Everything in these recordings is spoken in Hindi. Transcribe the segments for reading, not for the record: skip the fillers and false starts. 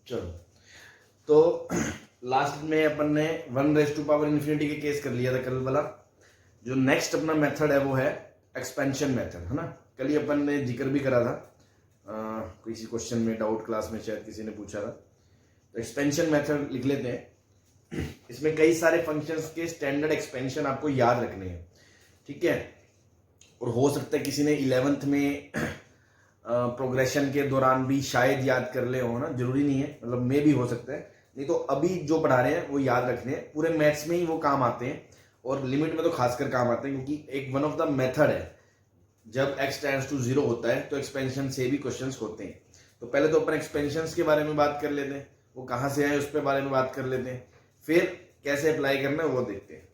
चलो, तो लास्ट में अपन ने 1⁻∞ के केस कर लिया था कल वाला। जो नेक्स्ट अपना मेथड है वो है एक्सपेंशन मेथड, है ना। कल ही अपन ने जिक्र भी करा था, किसी क्वेश्चन में, डाउट क्लास में शायद किसी ने पूछा था। तो एक्सपेंशन मेथड लिख लेते हैं। इसमें कई सारे फंक्शंस के स्टैंडर्ड एक्सपेंशन आपको याद रखने हैं, ठीक है। और हो सकता है किसी ने 11th में प्रोग्रेशन के दौरान भी शायद याद कर ले हो ना, जरूरी नहीं है, मतलब मे भी हो सकता है। नहीं तो अभी जो पढ़ा रहे हैं वो याद रखने हैं, पूरे मैथ्स में ही वो काम आते हैं और लिमिट में तो खासकर काम आते हैं, क्योंकि एक वन ऑफ द मेथड है। जब x टेंड्स टू 0 होता है तो एक्सपेंशन से भी क्वेश्चंस होते हैं। तो पहले तो अपन एक्सपेंशंस के बारे में बात कर लेते हैं, वो कहाँ से आए उस पर बारे में बात कर लेते हैं, फिर कैसे अप्लाई करना है वो देखते हैं।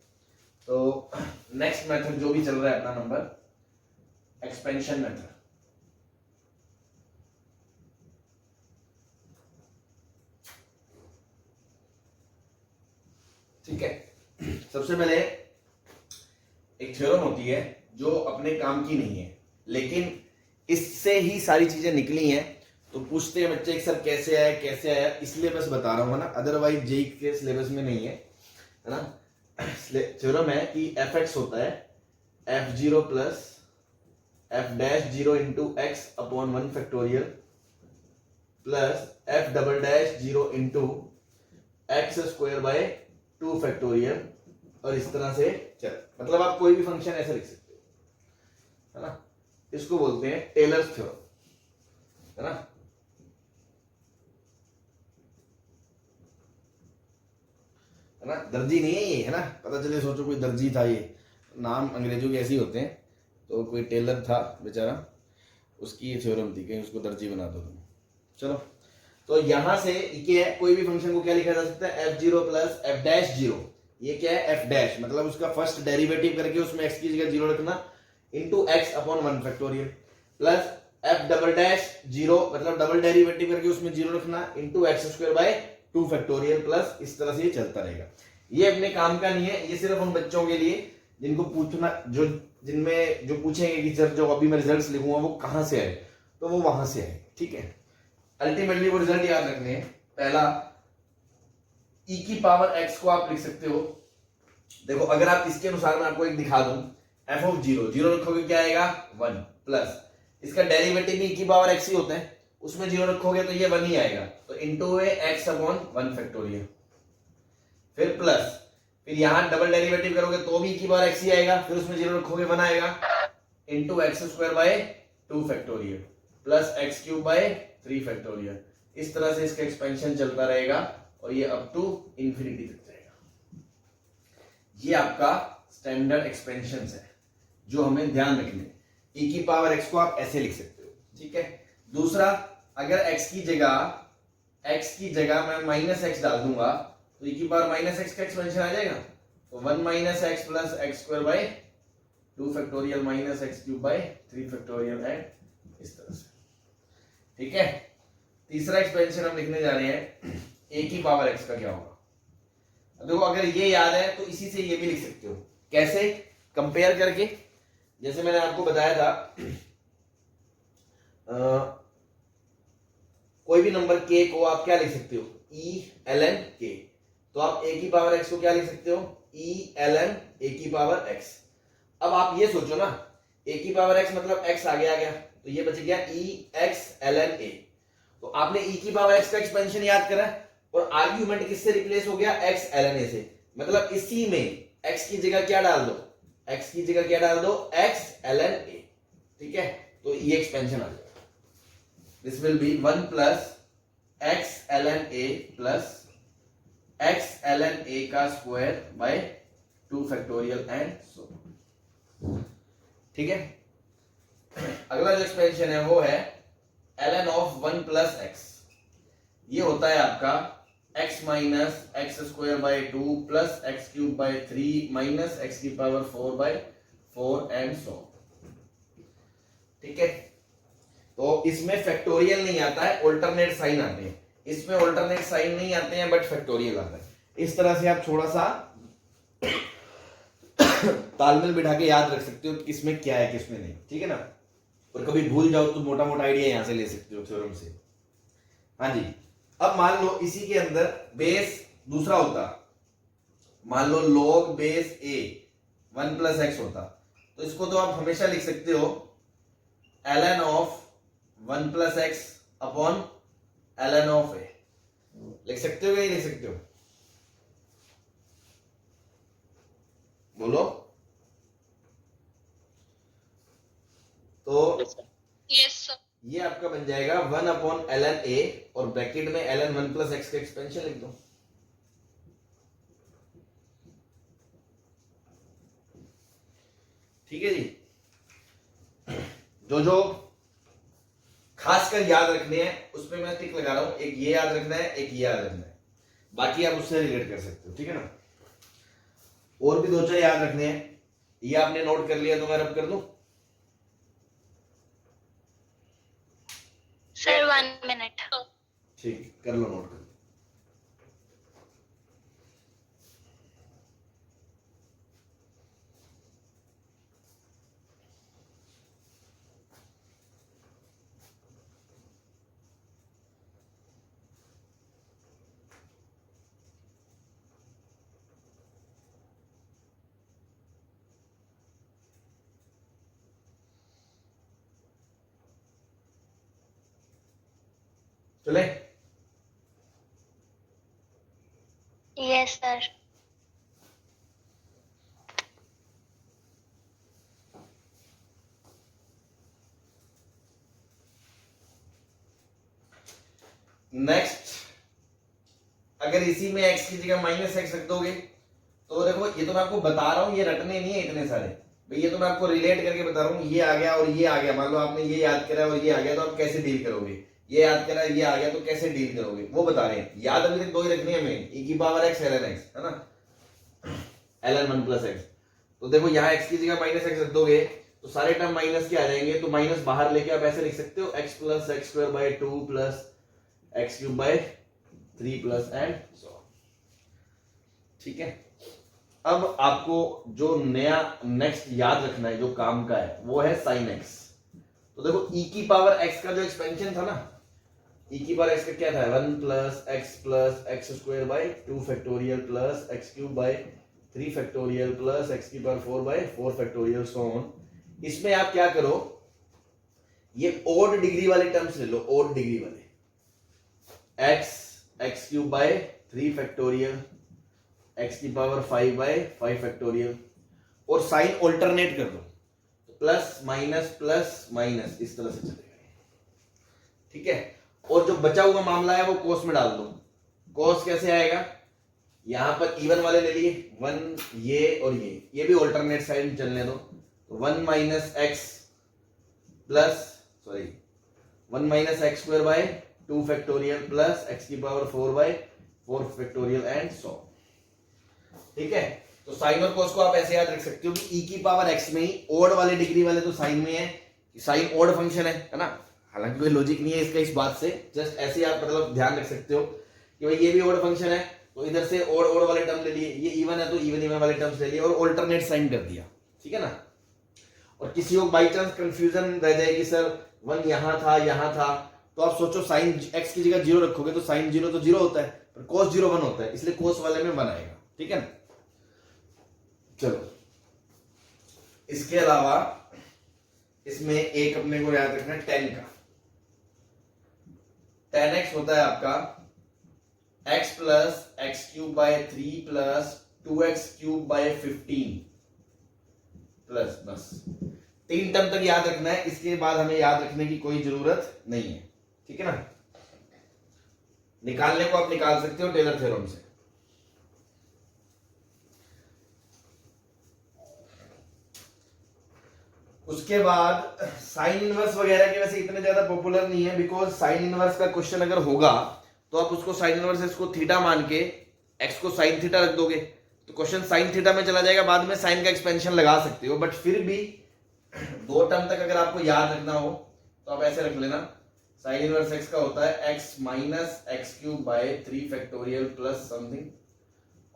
तो नेक्स्ट मेथड जो भी चल रहा है अपना नंबर एक्सपेंशन मेथड। ठीक है, सबसे पहले एक थ्योरम होती है जो अपने काम की नहीं है, लेकिन इससे ही सारी चीजें निकली हैं। तो पूछते हैं बच्चे सर कैसे आया, इसलिए बस बता रहा हूँ ना, अदरवाइज जेई के सिलेबस में नहीं है ना। थ्योरम है कि एफ एक्स होता है f0 plus f'0 into x upon 1 factorial plus f'0 into x square by 2 factorial, और इस तरह से चल, मतलब आप कोई भी फंक्शन ऐसे लिख सकते हो, है ना। इसको बोलते हैं टेलर्स थ्योरम, है ना। है ना, दर्जी नहीं है ये, है ना, पता चले सोचो कोई दर्जी था, ये नाम अंग्रेजों के ऐसे ही होते हैं। तो कोई टेलर था बेचारा, उसकी ये थ्योरम थी, कहीं उसको दर्जी बना दो तुम। चलो, तो यहां से क्या है, कोई भी फंक्शन को क्या लिखा जा सकता है, f0 प्लस f'0। ये क्या है, f', मतलब उसका फर्स्ट डेरिवेटिव करके उसमें x की जगह 0 रखना, into x upon 1 factorial, plus f'0, मतलब डबल डेरिवेटिव करके उसमें 0 रखना, into x square by 2 factorial, plus इस तरह से ये चलता रहेगा। ये अपने काम का नहीं है, ये सिर्फ उन बच्चों के लिए जिनको पूछना, जो जिनमें जो पूछेंगे कि सर जो अभी मैं रिजल्ट्स लिखूंगा वो कहां से आए, तो वो वहां से आए, ठीक है। अल्टीमेटली वो रिजल्ट याद रखने हैं। पहला e की पावर x को आप लिख सकते हो, देखो अगर आप इसके अनुसार मैं आपको एक दिखा दूं, f(0) 0 रखोगे क्या आएगा 1, प्लस इसका डेरिवेटिव भी e की पावर x ही होता है, उसमें 0 रखोगे तो ये 1 ही आएगा, तो इंटू एक्स अपॉन 1 फैक्टोरियल, फिर प्लस, फिर यहां डबल डेरिवेटिव करोगे तो भी e की पावर x ही आएगा, फिर उसमें 0 रखोगे 1 आएगा, into x square by 2 factorial plus x cube by 3 factorial. इस तरह से इसका एक्सपेंशन चलता रहेगा और ये अप टू इंफिनिटी तक जाएगा। ये आपका स्टैंडर्ड एक्सपेंशन है जो हमें ध्यान रखने। e की पावर x को आप ऐसे लिख सकते हो, ठीक है। दूसरा, अगर x की जगह मैं माइनस एक्स डाल दूंगा तो e की पावर माइनस एक्स का एक्सपेंशन आ जाएगा, तो 1 minus x plus x square by 2 factorial minus x cube by 3 factorial, and इस तरह से, ठीक है। तीसरा एक्सपेंशन हम लिखने जा रहे हैं, a की पावर x का क्या होगा। देखो अगर ये याद है तो इसी से ये भी लिख सकते हो, कैसे, कंपेयर करके। जैसे मैंने आपको बताया था, कोई भी नंबर k को आप क्या लिख सकते हो, e ln k, तो आप a की पावर x को क्या लिख सकते हो, e ln a की पावर x। अब आप ये सोचो ना, a की पावर x मतलब x आगे आ गया, तो ये बच गया e x ln a। तो आपने e की पावर x का एक्सपेंशन याद करा और आर्ग्यूमेंट किससे रिप्लेस हो गया, x ln a से, मतलब इसी में x की जगह क्या डाल दो, x की जगह क्या डाल दो, x ln a, ठीक है। तो ये एक्सपेंशन आ जाएगा, this will be 1 plus x ln a plus x ln a का square by 2 factorial and so, ठीक है। अगला जो एक्सपेंशन है वो है ln ऑफ 1 प्लस एक्स। ये होता है आपका x minus x square by 2 plus x cube by 3 minus x की पावर 4 बाय 4 एंड सो, ठीक है। तो इसमें फैक्टोरियल नहीं आता है, ऑल्टरनेट साइन आते हैं, इसमें ऑल्टरनेट साइन नहीं आते हैं बट फैक्टोरियल आता है। इस तरह से आप थोड़ा सा तालमेल बिठा के याद रख सकते हो कि किसमें क्या है किसमें नहीं, ठीक है ना। और कभी भूल जाओ तो मोटा मोटा आइडिया यहां से ले सकते हो थ्योरम से। हाँ जी, अब मान लो इसी के अंदर बेस दूसरा होता, मान लो log base a 1 plus x होता, तो इसको तो आप हमेशा लिख सकते हो ln of 1 plus x upon ln of a, लिख सकते हो या नहीं लिख सकते हो, बोलो। तो यस सर। ये आपका बन जाएगा 1 अपॉन ln a और ब्रैकेट में ln 1 प्लस एक्स का एक्सपेंशन लिख दो। ठीक है जी। जो खासकर याद रखने हैं उसमें मैं टिक लगा रहा हूं, एक ये याद रखना है, एक ये याद रखना है, बाकी आप उससे रिलेट कर सकते हो। ठीक है ना, और भी दो चार याद रखने हैं, ये आपने नोट कर लिया तो मैं रब कर दूं। Sir 1 minute. ठीक, कर लो, नोट कर लो। चले, यस सर। नेक्स्ट, अगर इसी में x की जगह माइनस एक्स रख दोगे तो देखो, ये तो मैं आपको बता रहा हूं, ये रटने नहीं है इतने सारे भाई, ये तो मैं आपको रिलेट करके बता रहा हूं। ये आ गया और ये आ गया, मान लो आपने ये याद करा और ये आ गया, तो आप कैसे डील करोगे, ये याद करा ये आ गया तो कैसे डील करोगे, वो बता रहे हैं। याद अभी तक दो ही रखनी है हमें, e की पावर x ln x, है ना, ln 1 प्लस एक्स। तो देखो यहाँ x की जगह माइनस एक्स रख दोगे तो सारे टर्म माइनस के आ जाएंगे, तो माइनस बाहर लेके आप ऐसे लिख सकते हो x plus x square by 2 plus x cube by 3 plus and so. ठीक है, अब आपको जो नया नेक्स्ट याद रखना है, जो काम का है, वो है साइन एक्स। तो देखो e की पावर x का जो एक्सपेंशन था ना, e की पावर x का क्या था, 1 plus x square by 2 factorial plus x cube by 3 factorial plus x की power 4 by 4 factorial so on. इसमें आप क्या करो, ये ओड डिग्री वाले टर्म्स ले लो, ओड डिग्री वाले, x cube by 3 factorial x की पावर 5 बाय 5 फैक्टोरियल, और साइन ऑल्टरनेट कर दो, तो प्लस माइनस इस तरह से चलेगा। ठीक है, और जो बचा हुआ मामला है वो कोस में डाल दो। कोस कैसे आएगा, यहां पर इवन वाले ले लिए, 1 ये और ये भी ऑल्टरनेट साइड चलने दो, तो 1 minus x square by 2 factorial plus x की power 4 by 4 factorial and so. ठीक है, तो साइन और कोस को आप ऐसे याद रख सकते हो कि e की पावर x में ही ओड वाले डिग्री वाले तो साइन में है, साइन ओड फंक्शन है ना, हालांकि कोई लॉजिक नहीं है इसका इस बात से, जस्ट ऐसे आप मतलब ध्यान रख सकते हो कि भाई ये भी ओड फंक्शन है, तो इधर से ओड वाले टर्म ले लिए, ये इवन है तो इवन वाले टर्म्स ले लिए और ऑल्टरनेट साइन कर दिया। ठीक है ना, और किसी को बाई चांस कंफ्यूजन रह जाए कि सर 1 यहां था, तो आप सोचो साइन x की जगह 0 रखोगे तो साइन 0 तो 0 होता है, पर cos 0 1 होता है, इसलिए cos वाले में 1 आएगा। ठीक है ना, चलो, इसके अलावा इसमें एक अपने को याद रखना है tan का। tan x होता है आपका x plus x cube by 3 plus 2x cube by 15 plus, बस 3 टर्म तक याद रखना है, इसके बाद हमें याद रखने की कोई जरूरत नहीं है। ठीक है ना, निकालने को आप निकाल सकते हो टेलर थ्योरम से। उसके बाद साइन इनवर्स वगैरह के वैसे इतने ज्यादा पॉपुलर नहीं है, बिकॉज साइन इनवर्स का क्वेश्चन अगर होगा तो आप उसको साइन इनवर्स इसको थीटा मान के एक्स को साइन थीटा रख दोगे तो क्वेश्चन साइन थीटा में चला जाएगा, बाद में साइन का एक्सपेंशन लगा सकते हो, बट फिर भी 2 टर्म तक अगर आपको याद रखना हो तो आप ऐसे रख लेना, साइन इनवर्स एक्स का होता है x minus x cube by 3 factorial plus something,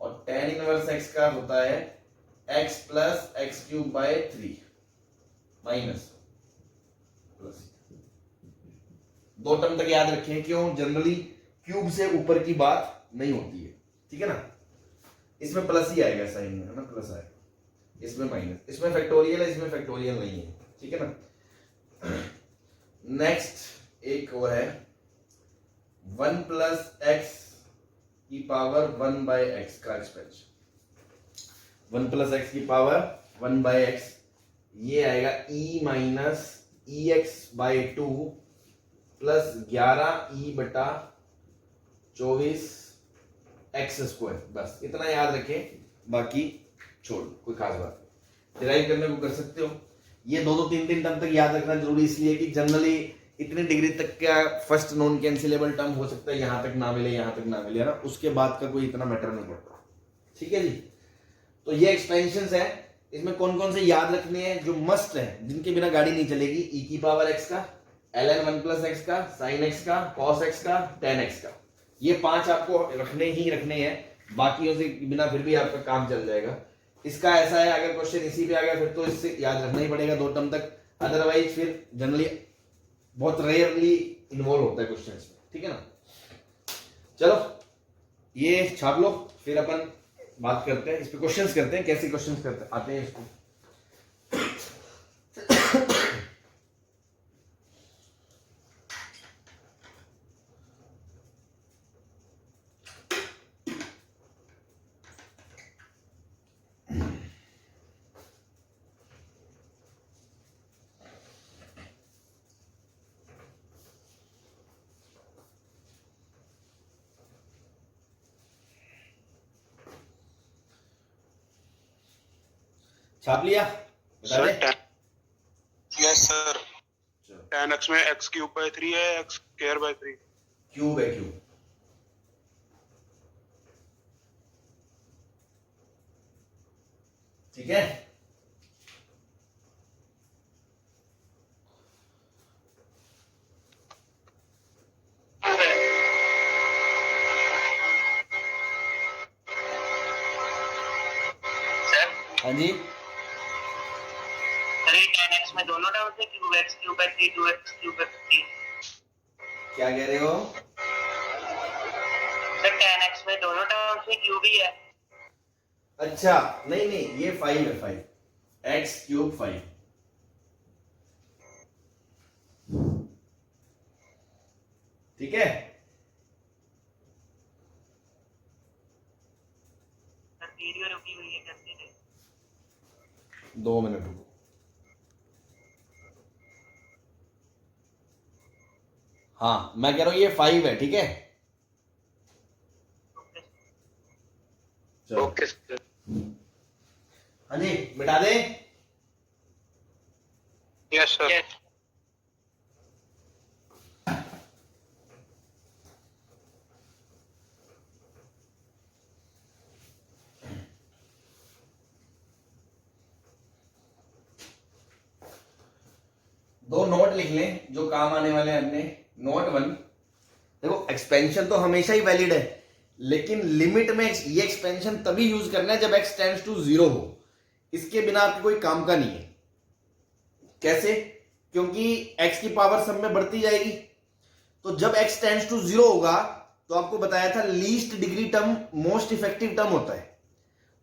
और tan इनवर्स x का होता है x plus x cube by 3 minus plus. 2 term तक याद रखें, क्यों, जनरली क्यूब से ऊपर की बात नहीं होती है, ठीक है ना। इसमें प्लस ही आएगा साइन में, है ना, प्लस आएगा, इसमें माइनस, इसमें फैक्टोरियल है, इसमें फैक्टोरियल नहीं है, ठीक है ना। नेक्स्ट एक वो है 1 प्लस एक्स की पावर 1 बाय एक्स का एक्सपेंशन। 1 प्लस एक्स की पावर 1 बाय एक्स, ये आएगा e minus e x by 2 plus 11 ई बटा 24 एक्स स्क्वायर। बस इतना याद रखें, बाकी छोड़, कोई खास बात नहीं, डिराइव करने को कर सकते हो। ये 2-3 टर्म तक याद रखना जरूरी इसलिए कि जनरली इतनी डिग्री तक का फर्स्ट नॉन कैंसिलेबल टर्म हो सकता है, यहां तक ना मिले, यहां तक ना मिले, है ना, उसके बाद का कोई इतना मैटर नहीं करता, ठीक है जी। तो ये एक्सपेंशंस है, इसमें कौन कौन से याद रखने हैं जो मस्ट है, जिनके बिना गाड़ी नहीं चलेगी। e की पावर x का, ln 1 प्लस एक्स का, sin x का, cos x का, tan x का, ये 5 आपको रखने ही रखने हैं, बाकियों से बिना फिर भी आपका काम चल जाएगा। इसका ऐसा है, अगर क्वेश्चन इसी पे आ गया फिर तो इससे याद रखना ही पड़ेगा 2 टर्म तक, अदरवाइज फिर जनरली बहुत रेयरली इन्वॉल्व होता है क्वेश्चन में, ठीक है ना। चलो ये छाप लो, फिर अपन बात करते हैं इस पे, क्वेश्चंस करते हैं, कैसे क्वेश्चंस करते आते हैं इसको। छाप लिया, बता दे। Yes sir. 10x में x क्यूब बाय 3 है, x स्क्वायर बाय 3। क्यूब है, क्यूब, ठीक है। हाँ जी, सर ये 10x में दोनों टर्म्स है, cube x cube by 3 2x cube by 3। क्या कह रहे हो? सर 10x में दोनों टर्म्स में क्यूब ही है। अच्छा, नहीं नहीं, ये 5 है, 5 एक्स क्यूब 5, ठीक है। सर वीडियो रुकी हुई है, करते रहे। 2 मिनट रुको। हाँ, मैं कह रहा हूं ये 5 है, ठीक है। चलो, ओके सर। हाँ जी, मिटा दे। Yes sir. दो नोट लिख लें जो काम आने वाले हैं अपने। नोट 1, देखो एक्सपेंशन तो हमेशा ही वैलिड है, लेकिन लिमिट में ये एक्सपेंशन तभी यूज करना है जब x टेंड्स टू 0 हो, इसके बिना आपके कोई काम का नहीं है। कैसे? क्योंकि x की पावर सब में बढ़ती जाएगी, तो जब x टेंड्स टू 0 होगा तो आपको बताया था least degree term most effective term होता है।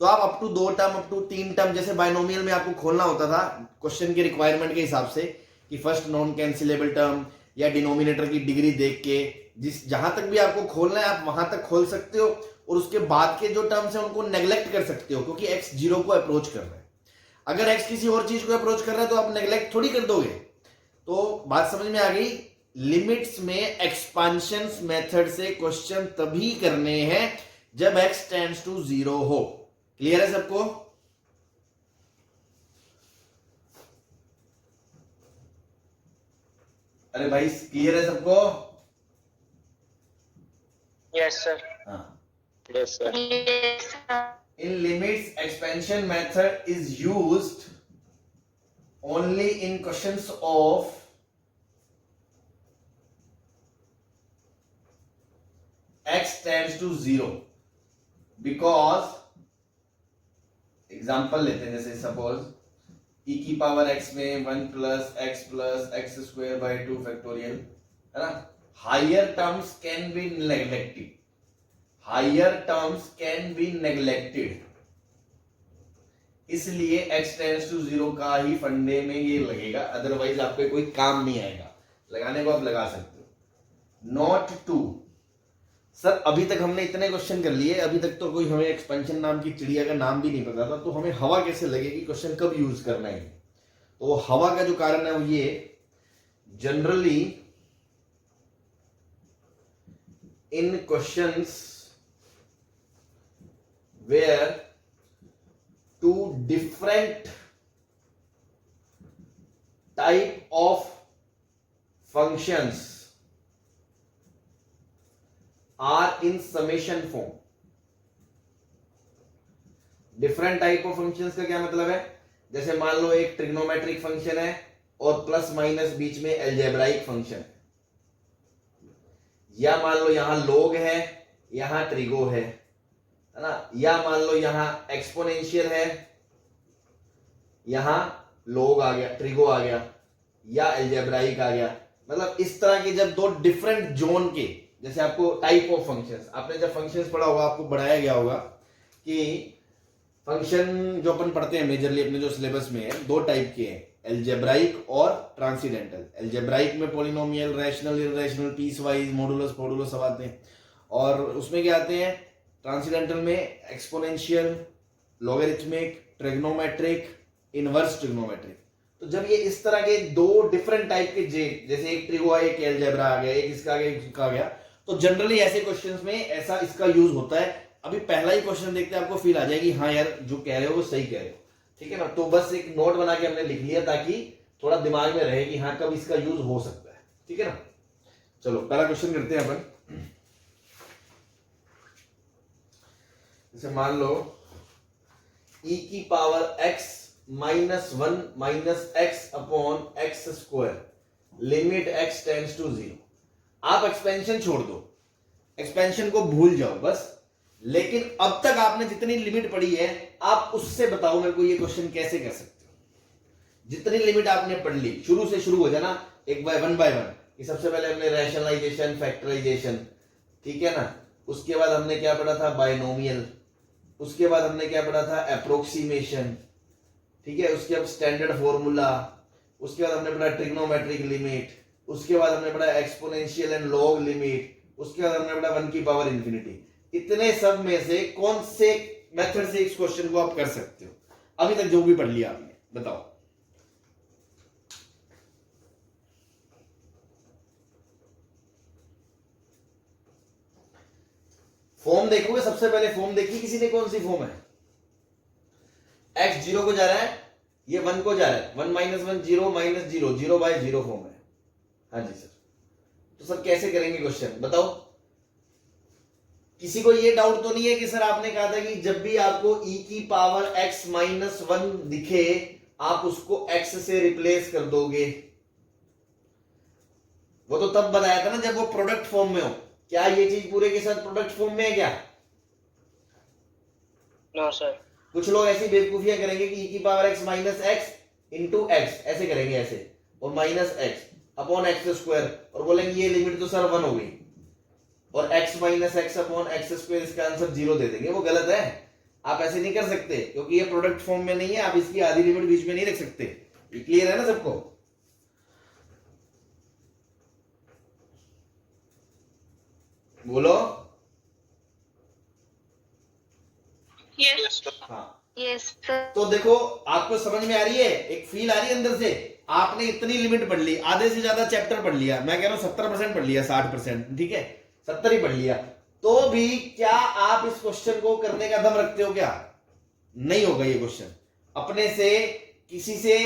तो आप up to 2 term, up to 3 term, जैसे बाइनोमियल में आपको खोलना होता था क्वेश्चन के रिक्वायरमेंट के हिसाब से कि फर्स्ट नॉन कैंसिलेबल टर्म या डिनोमिनेटर की डिग्री देख के जिस जहां तक भी आपको खोलना है आप वहां तक खोल सकते हो, और उसके बाद के जो टर्म्स हैं उनको नेग्लेक्ट कर सकते हो, क्योंकि x 0 को अप्रोच कर रहा है। अगर x किसी और चीज को अप्रोच कर रहा है तो आप नेग्लेक्ट थोड़ी कर दोगे। तो बात समझ में आ गई। लिमिट्स में एक्सपांशन मेथड से क्वेश्चन तभी करने हैं जब x टेंड्स टू 0 हो। क्लियर है सबको? अरे भाई क्लियर है सबको? Yes sir. हाँ। Yes sir. Yes, sir. In limits, expansion method is used only in questions of x tends to 0, because example लेते हैं, जैसे सपोज e की पावर x में 1 plus x square by 2 factorial, है ना, higher terms can be neglected, higher terms can be neglected, इसलिए x टेंड्स टू 0 का ही फंडे में ये लगेगा, अदरवाइज आपके कोई काम नहीं आएगा। लगाने को आप लगा सकते हो। नॉट टू, सर अभी तक हमने इतने क्वेश्चन कर लिए, अभी तक तो कोई हमें एक्सपेंशन नाम की चिड़िया का नाम भी नहीं पता था, तो हमें हवा कैसे लगेगी, क्वेश्चन कब यूज करना है। तो वो हवा का जो कारण है वो ये, generally in questions where two different type of functions are in summation form. Different type of functions का क्या मतलब है, जैसे मान लो एक ट्रिग्नोमेट्रिक फंक्शन है और प्लस माइनस बीच में अलजेब्राइक फंक्शन है, या मान लो यहां लॉग है यहां ट्रिगो है ना, या मान लो यहां एक्सपोनेंशियल है यहां लॉग आ गया, ट्रिगो आ गया, या अलजेब्राइक आ गया। मतलब इस तरह के जब दो डिफरेंट जोन के, जैसे आपको टाइप ऑफ फंक्शंस, आपने जब फंक्शंस पढ़ा होगा आपको बढ़ाया गया होगा कि फंक्शन जो अपन पढ़ते हैं मेजरली अपने जो सिलेबस में है, दो टाइप के हैं, अलजेब्राइक और ट्रांसीडेंटल। अलजेब्राइक में polynomial, rational, irrational, piecewise, modulus, modulus सब आते हैं, और उसमें क्या आते हैं ट्रांसीडेंटल में, exponential, logarithmic, trigonometric, inverse trigonometric. तो जब ये इस तरह के दो डिफरेंट टाइप के जैसे एक ट्रिगो है, एक अलजेब्रा आ गया, एक इसका आ गया, एक इसका आ गया, तो जनरली ऐसे क्वेश्चंस में ऐसा इसका यूज होता है। अभी पहला ही क्वेश्चन देखते हैं आपको फील आ जाएगी हाँ यार जो कह रहे हो वो सही कह रहे हो, ठीक है ना। तो बस एक नोट बना के हमने लिख लिया ताकि थोड़ा दिमाग में रहे कि हाँ कब इसका यूज हो सकता है, ठीक है ना। चलो पहला क्वेश्चन करते हैं अपन। जैसे मान लो e की power x minus 1 minus x upon x square limit x tends to 0। आप एक्सपेंशन छोड़ दो, एक्सपेंशन को भूल जाओ बस, लेकिन अब तक आपने जितनी लिमिट पढ़ी है आप उससे बताओ मेरे को ये क्वेश्चन कैसे कर सकते हो। जितनी लिमिट आपने पढ़ ली शुरू से शुरू हो जाना एक बाय वन कि सबसे पहले हमने रैशनलाइजेशन, फैक्टराइजेशन, ठीक है ना, उसके बाद हमने क्या पढ़ा था बायनोमियल, उसके बाद हमने क्या पढ़ा था अप्रोक्सीमेशन, ठीक है, उसके बाद स्टैंडर्ड फॉर्मूला, उसके बाद हमने पढ़ा ट्रिग्नोमेट्रिक लिमिट, उसके बाद हमने पढ़ा एक्सपोनेंशियल एंड लॉग लिमिट, उसके बाद हमने पढ़ा 1 की पावर इंफिनिटी। इतने सब में से कौन से मेथड से इस क्वेश्चन को आप कर सकते हो अभी तक जो भी पढ़ लिया आपने, बताओ। फॉर्म देखोगे सबसे पहले, फॉर्म देखी किसी ने, कौन सी फॉर्म है, x 0 को जा रहा है, ये 1 को जा रहा है, 1 माइनस 1 0 माइनस 0, 0 बाय 0 फॉर्म है। हाँ जी सर, तो सर कैसे करेंगे क्वेश्चन बताओ। किसी को ये डाउट तो नहीं है कि सर आपने कहा था कि जब भी आपको e की पावर x माइनस 1 दिखे आप उसको x से रिप्लेस कर दोगे, वो तो तब बताया था ना जब वो प्रोडक्ट फॉर्म में हो। क्या ये चीज पूरे के साथ प्रोडक्ट फॉर्म में है क्या? No sir. कुछ लोग ऐसी बेवकूफियां करेंगे कि e की power x minus x into x ऐसे करेंगे ऐसे, और minus x upon x square, और बोलेंगे ये लिमिट तो सर 1 हो गई, और x minus x upon x square इसका आंसर 0 दे देंगे। वो गलत है, आप ऐसे नहीं कर सकते क्योंकि ये प्रोडक्ट फॉर्म में नहीं है, आप इसकी आधी लिमिट बीच में नहीं रख सकते। ये क्लियर है ना सबको? बोलो। यस हाँ यस सर। तो देखो आपको समझ में आ रही है, एक फील आ रही है अंदर से। आपने इतनी लिमिट पढ़ ली, आधे से ज्यादा चैप्टर पढ़ लिया, मैं कह रहा हूं 70% पढ़ लिया, 60%, ठीक है 70 ही पढ़ लिया, तो भी क्या आप इस क्वेश्चन को करने का दम रखते हो? क्या नहीं होगा ये क्वेश्चन अपने से, किसी से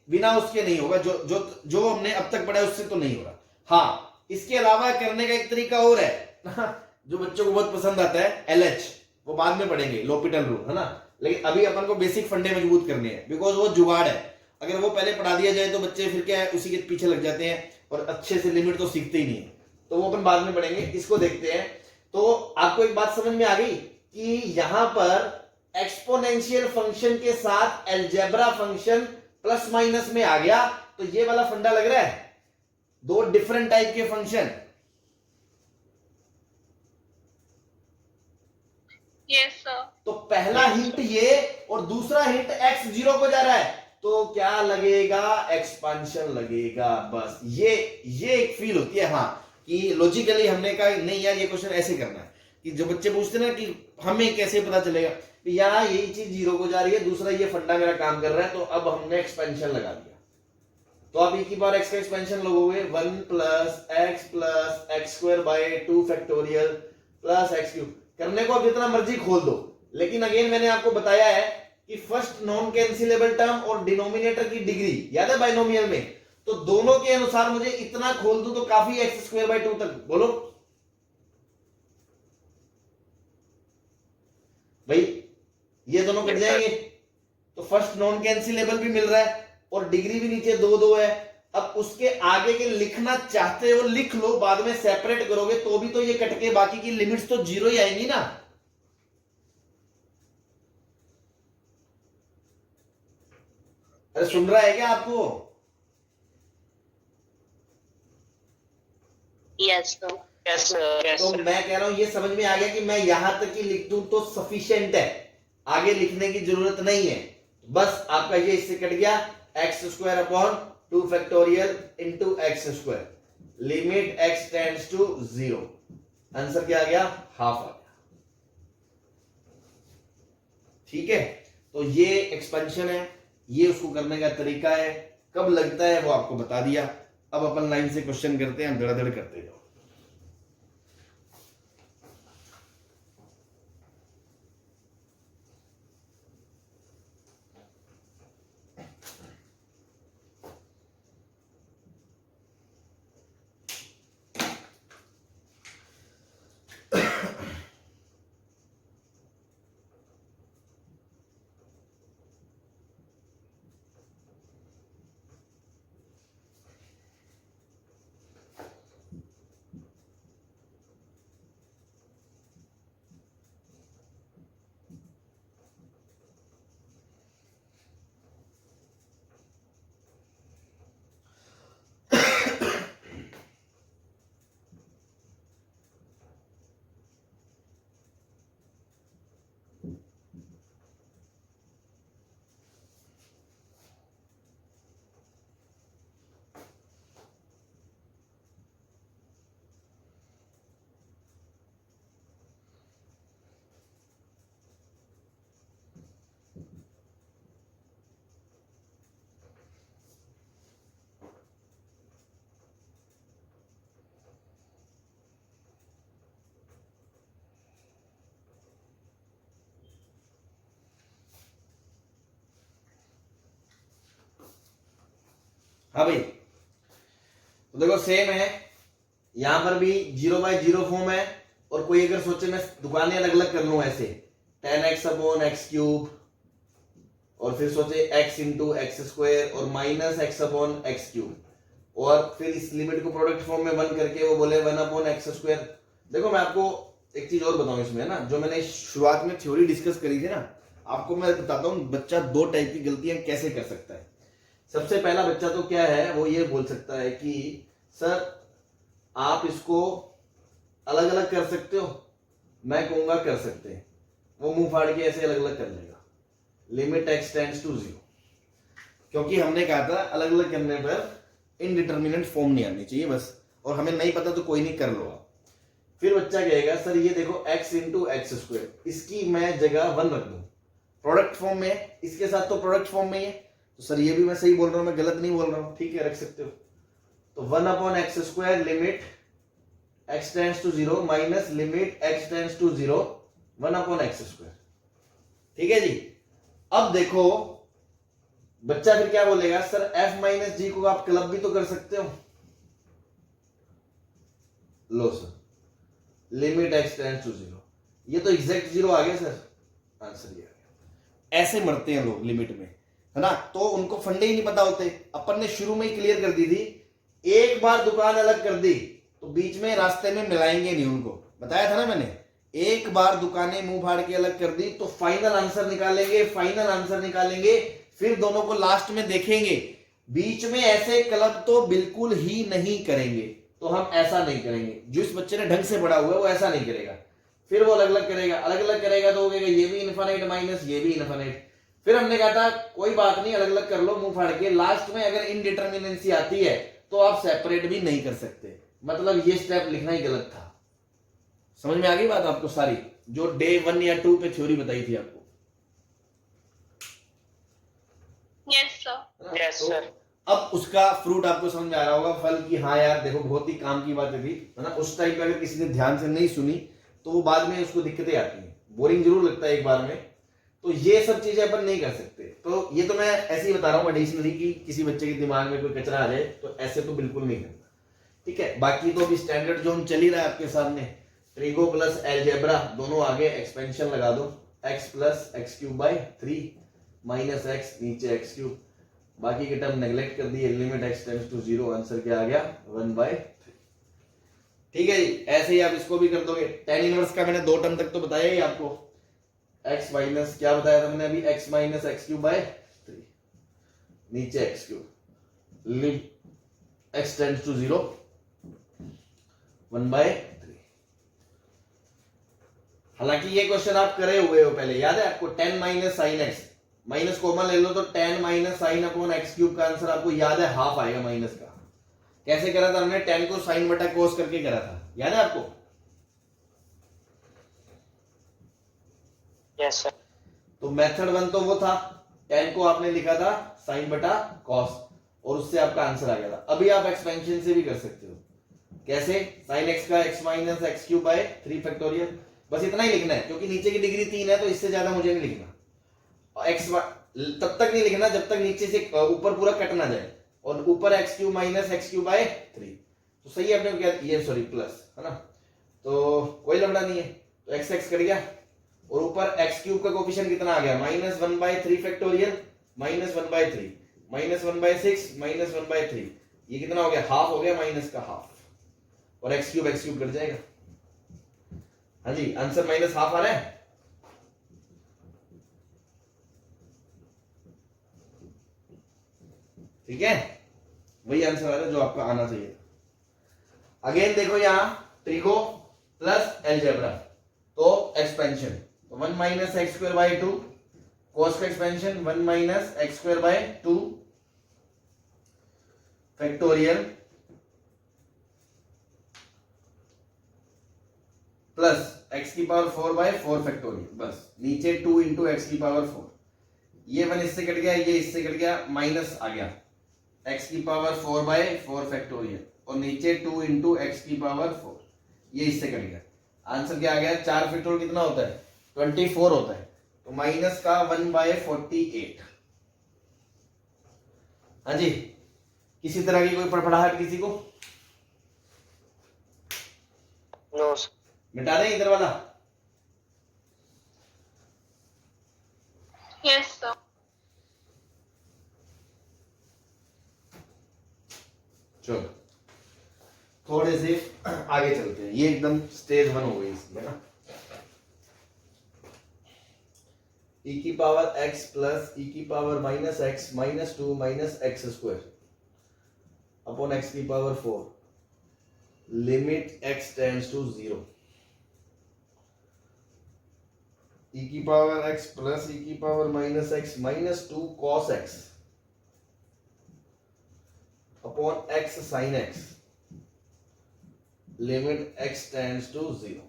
बिना उसके नहीं होगा, जो जो जो हमने अब तक पढ़ा है उससे तो नहीं होगा। हाँ इसके अलावा करने का एक तरीका और है जो बच्चों को बहुत पसंद आता है, LH, वो बाद में पढ़ेंगे, लोपिटल रूल, है ना, लेकिन अभी अपन को बेसिक फंडे मजबूत करने हैं, बिकॉज वो जुगाड़ है। अगर वो पहले पढ़ा दिया जाए तो बच्चे फिर क्या है उसी के पीछे लग जाते हैं और अच्छे से लिमिट तो सीखते ही नहीं है, तो वो अपन बाद में पढ़ेंगे। इसको देखते हैं। तो आपको एक बात समझ में आ गई कि यहां पर एक्सपोनेंशियल फंक्शन के साथ अलजेब्रा फंक्शन प्लस माइनस में आ गया, तो ये वाला फंडा लग रहा है, दो डिफरेंट टाइप के फंक्शन, Yes, sir. तो पहला हिंट ये और दूसरा हिंट x 0 को जा रहा है, तो क्या लगेगा? एक्सपांशन लगेगा। बस ये एक फील होती है, हाँ, कि लॉजिकली हमने कहा नहीं यार ये क्वेश्चन ऐसे करना है, कि जो बच्चे पूछते ना कि हमें कैसे पता चलेगा कि यहाँ यही चीज 0 को जा रही है, दूसरा ये फंडा मेरा काम कर रहा है, तो अब हमने एक्सपेंशन लगा दिया। तो आप एक ही बार x का एक्सपेंशन लगोगे, 1 plus x square by 2 factorial plus x cube. करने को आप जितना मर्जी खोल दो, लेकिन अगेन मैंने आपको बताया है कि फर्स्ट नॉन कैंसिलेबल टर्म और डिनोमिनेटर की डिग्री याद है बाइनोमियल में, तो दोनों के अनुसार मुझे इतना खोल दूं तो काफी x स्क्वायर बाय 2 तक। बोलो भाई, ये दोनों कट जाएंगे, तो फर्स्ट नॉन कैंसिलेबल भी मिल रहा है और डिग्री भी नीचे 2 है। अब उसके आगे के लिखना चाहते हो लिख लो, बाद में सेपरेट करोगे तो भी तो ये कट के बाकी की लिमिट्स तो 0 ही आएंगी ना। अरे सुन रहा है क्या आपको? Yes, sir. Yes, sir. Yes, तो sir. मैं कह रहा हूं ये समझ में आ गया कि मैं यहां तक ही लिख दूं तो सफिशिएंट है, आगे लिखने की जरूरत नहीं है। बस आपका ये इससे कट गया, x square upon 2 factorial into x square, limit x tends to 0। Answer क्या आ गया? हाफ आ गया। ठीक है, तो ये एक्सपेंशन है, ये उसको करने का तरीका है, कब लगता है वो आपको बता दिया। अब अपन लाइन से क्वेश्चन करते हैं, हम धड़ाधड़ करते जाओ। हाँ भाई, तो देखो सेम है, यहां पर भी 0/0 फॉर्म है, और कोई अगर सोचे मैं दुकानें अलग अलग कर लूं ऐसे 10x अपॉन एक्स क्यूब, और फिर सोचे x इंटू एक्स स्क्वायर और minus x upon x cube, और फिर इस लिमिट को प्रोडक्ट फॉर्म में 1 करके वो बोले 1 अपॉन एक्स स्क्वायर। देखो मैं आपको एक चीज और बताऊं इसमें ना, जो मैंने शुरुआत में थ्योरी डिस्कस करी थी ना, आपको मैं बताता हूं बच्चा 2 टाइप की गलतियां कैसे कर सकता है। सबसे पहला बच्चा तो क्या है, वो ये बोल सकता है कि सर आप इसको अलग अलग कर सकते हो, मैं कहूंगा कर सकते हैं, वो मुंह फाड़ के ऐसे अलग अलग कर लेगा, लिमिट x टेंड्स टू 0, क्योंकि हमने कहा था अलग अलग करने पर इनडिटर्मिनेंट फॉर्म नहीं आनी चाहिए बस, और हमें नहीं पता तो कोई नहीं, कर लो आप। फिर बच्चा कहेगा सर ये देखो x इंटू एक्स स्क्वायर, इसकी मैं जगह 1 रख दूं, प्रोडक्ट फॉर्म में, इसके साथ तो प्रोडक्ट फॉर्म में ही है, तो सर ये भी मैं सही बोल रहा हूं, मैं गलत नहीं बोल रहा हूं, ठीक है रख सकते हो। तो 1 upon x square limit x tends to 0 minus limit x tends to 0 1 upon x square, ठीक है जी। अब देखो बच्चा फिर क्या बोलेगा, सर f माइनस जी को आप क्लब भी तो कर सकते हो, लो sir limit x tends to 0, ये तो एग्जैक्ट 0 आ गया सर, आंसर ये आ गया। ऐसे मरते हैं लोग लिमिट में, है ना, तो उनको फंडे ही नहीं पता होते। अपन ने शुरू में ही क्लियर कर दी थी, एक बार दुकान अलग कर दी तो बीच में रास्ते में मिलाएंगे नहीं, उनको बताया था ना मैंने, एक बार दुकानें मुंह फाड़ के अलग कर दी तो फाइनल आंसर निकालेंगे, फिर दोनों को लास्ट में देखेंगे, बीच में ऐसे क्लब तो बिल्कुल ही नहीं करेंगे। तो हम ऐसा नहीं करेंगे, जो इस बच्चे ने ढंग से पढ़ा हुआ है वो ऐसा नहीं करेगा। फिर वो अलग अलग करेगा, अलग अलग करेगा तो वो कहेगा ये भी इनफाइनाइट माइनस ये भी इनफाइनाइट। फिर हमने कहा था कोई बात नहीं, अलग अलग कर लो मुंह फाड़ के, लास्ट में अगर इनडिटर्मिनेंसी आती है तो आप सेपरेट भी नहीं कर सकते। मतलब ये स्टेप लिखना ही गलत था। समझ में आ गई बात आपको सारी, जो डे 1 या 2 पे थ्योरी बताई थी आपको? Yes, sir. Yes, तो sir. अब उसका फ्रूट आपको समझ में आ रहा होगा, फल की। हाँ यार देखो बहुत ही काम की बातें थी, है ना। उस टाइम पे अगर किसी ने ध्यान से नहीं सुनी तो वो बाद में उसको दिक्कतें आती हैं, बोरिंग जरूर लगता है एक बार में। तो ये सब चीजें अपन नहीं कर सकते। तो ये तो मैं ऐसे ही बता रहा हूँ एडिशनली कि किसी बच्चे के दिमाग में कोई कचरा आ जाए तो ऐसे तो बिल्कुल नहीं करना, ठीक है। बाकी तो अभी स्टैंडर्ड जोन चल ही रहा है आपके सामने, ट्रिगो प्लस एलजेब्रा दोनों आगे एक्सपेंशन लगा दो, x plus x cube by 3 minus x नीचे एक्स क्यूब, बाकी के टर्म नेग्लेक्ट कर दिए, limit x tends to 0, answer क्या आ गया 1/3। ठीक है जी, ऐसे ही आप इसको भी कर दोगे। tan इनवर्स का मैंने 2 टर्म तक तो बताया ही आपको, x माइनस क्या बताया था मैंने अभी, x minus x cube by 3 नीचे x cube, limit x tends to 0 1/3। हालांकि ये क्वेश्चन आप करे हुए हो पहले, याद है आपको, tan minus sine x, minus common ले लो तो tan minus sine upon x cube का आंसर आपको याद है हाफ आएगा माइनस का। कैसे करा था हमने, tan को साइन बटा कोस करके करा था, याद है आपको? Yes, sir. तो मेथड 1 तो वो था, tan को आपने लिखा था साइन बटा कॉस और उससे आपका आंसर आ गया था। अभी आप एक्सपेंशन से भी कर सकते हो। कैसे, साइन एक्स का x minus x cube by 3 factorial, बस इतना ही लिखना है क्योंकि नीचे की डिग्री 3 है तो इससे ज्यादा मुझे नहीं लिखना। और x तब तक नहीं लिखना जब तक नीचे से ऊपर पूरा कट ना जाए, और ऊपर x cube minus x cube by 3, तो सही है। आपने क्या ये सॉरी प्लस है ना, तो कोई लफड़ा नहीं है, तो एक्स एक्स कट गया और ऊपर एक्स क्यूब का कोफिशिएंट कितना आ गया, minus 1/3 factorial minus 1/3 minus 1/6 minus 1/3, ये कितना हो गया, हाफ हो गया, माइनस का हाफ, और एक्स क्यूब कट जाएगा। हाँ जी, आंसर माइनस हाफ आ रहा है। ठीक है, वही आंसर आ रहा है जो आपका आना चाहिए था। अगेन देखो यहां ट्रिगो प्लस एलजेब्रा, तो expansion 1 minus x square by 2, कोस का expansion 1 minus x square by 2 factorial plus x की पावर 4/4 फैक्टोरियल, बस नीचे 2 इंटू एक्स की पावर 4, ये 1 इससे कट गया, ये इससे कट गया, माइनस आ गया एक्स की पावर 4/4 फैक्टोरियल और नीचे 2 इंटू एक्स की पावर 4, ये इससे कट गया। आंसर क्या आ गया, 4 फैक्टोरियल कितना होता है 24 होता है, तो माइनस का 1/48। हाँ जी, किसी तरह की कोई फड़फड़ाहट किसी को? No, sir. मिटा दें इधर वाला? Yes, sir. चलो थोड़े से आगे चलते हैं, ये एकदम स्टेज 1 हो गई इसमें ना। e की पावर x प्लस e की power minus x minus 2 minus x square upon x की power 4, limit x tends to 0, e की पावर x प्लस e की power minus x minus 2 cos x upon x sin x, limit x tends to 0।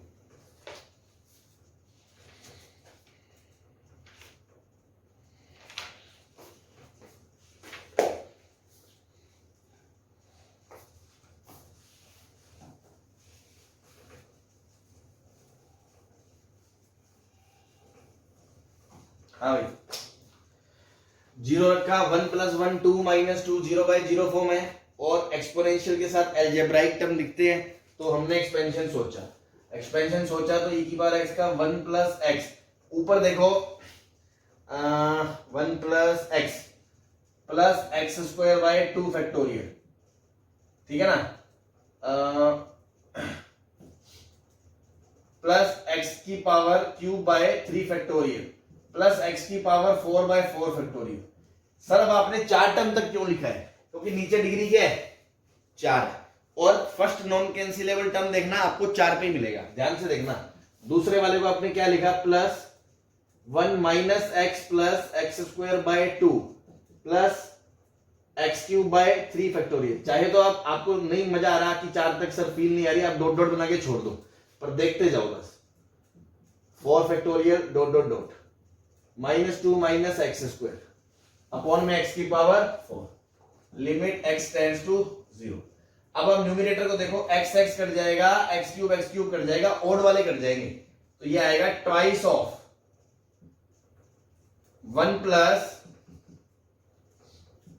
हाँ भाई, 0 रखा, 1 प्लस 1 2 माइनस 2 0/0 फॉर्म है, और एक्सपोनेंशियल के साथ अलजेब्राइक टर्म लिखते हैं, तो हमने एक्सपेंशन सोचा तो e की पावर x का 1 प्लस एक्स, ऊपर देखो 1 plus x plus x square by 2 factorial, ठीक है ना, प्लस एक्स की power cube by 3 factorial plus x की पावर 4/4 फैक्टोरियल। सर अब आपने 4 टर्म तक क्यों लिखा है, क्योंकि नीचे डिग्री क्या है 4, और फर्स्ट नॉन कैंसिलेबल टर्म देखना आपको 4 पे ही मिलेगा, ध्यान से देखना, दूसरे वाले को आपने क्या लिखा, plus 1 minus x plus x square by 2 plus x cube by 3 factorial. चाहे तो आप, आपको नहीं मजा आ रहा कि 4 तक सर फील नहीं आ रही, आप डॉट डॉट बना के छोड़ दो, पर देखते जाओ बस। 4 factorial dot dot dot minus 2 minus x square upon में एक्स की power 4, limit x tends to 0। अब आप न्यूमरेटर को देखो, एक्स एक्स कट जाएगा, एक्स क्यूब कट जाएगा, ओड वाले कट जाएंगे, तो ये आएगा twice of 1 plus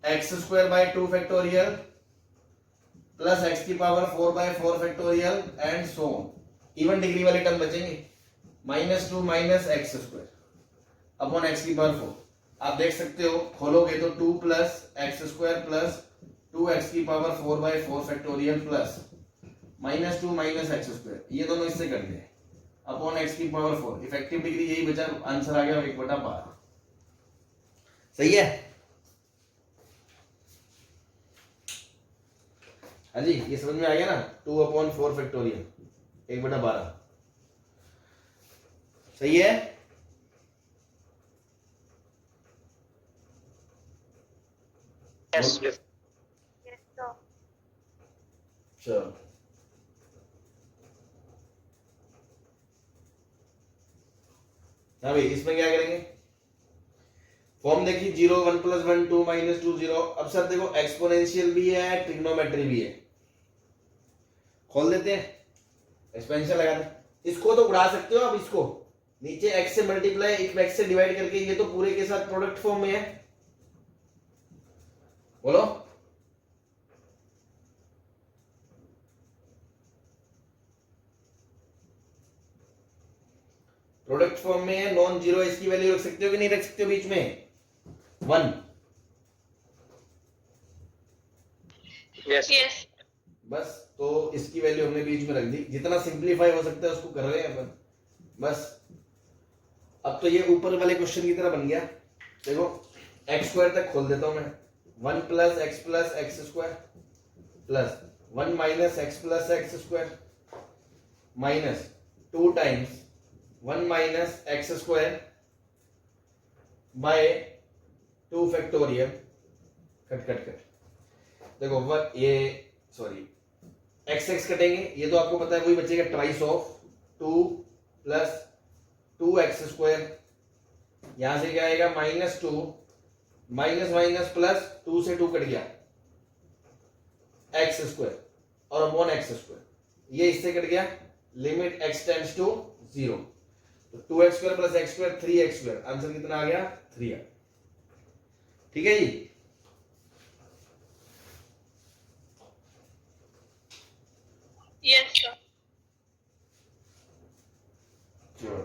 x square by 2 factorial plus x की power 4 by 4 factorial and so on. Even degree वाले टर्म बचेंगे, minus 2 minus x square upon x की पावर 4। आप देख सकते हो, खोलोगे तो 2 plus x square plus 2 x की power 4 by 4 factorial plus minus 2 minus x square, ये दोनों इससे कट गए, अपॉन एक्स की पावर 4। इफेक्टिव डिग्री यही बचा, आंसर आ गया 1/12। सही है? हाँ जी, ये समझ में आ गया ना, 2/4 फैक्टोरियल 1/12। सही है? Yes. Yes, sir. चलो, हाँ भाई, इसमें क्या करेंगे, फॉर्म देखिए, 0 1 प्लस 1 2 माइनस 2 0। अब सर देखो, एक्सपोनेंशियल भी है, ट्रिग्नोमेट्री भी है, खोल देते हैं, एक्सपेंशन लगा दें। इसको तो उड़ा सकते हो आप, इसको नीचे x से मल्टीप्लाई x से डिवाइड करके, ये तो पूरे के साथ प्रोडक्ट फॉर्म में है। बोलो, प्रोडक्ट फॉर्म में है, नॉन जीरो, इसकी वैल्यू रख सकते हो कि नहीं रख सकते हो बीच में, 1। Yes. Yes. बस, तो इसकी वैल्यू हमने बीच में रख दी, जितना सिंप्लीफाई हो सकता है उसको कर रहे हैं अपन। बस, अब तो ये ऊपर वाले क्वेश्चन की तरह बन गया। देखो, एक्स स्क्वायर तक खोल देता हूं मैं, 1 plus x square plus 1 minus x plus x square minus 2 times 1 minus x square by 2 factorial, cut cut cut. देखो, ये सॉरी, एक्स एक्स कटेंगे, ये तो आपको पता है, वही बचेगा twice of 2 plus 2 x square, यहां से क्या आएगा, माइनस 2 माइनस माइनस प्लस 2 से 2 कट गया, एक्स स्क्वायर और अपॉन एक्स स्क्वायर, ये इससे कट गया, लिमिट एक्स टेंड्स टू 0। तो 2x square plus x square 3x square, answer कितना आ गया, 3 आ। ठीक है जी? Yes, sir. चलो,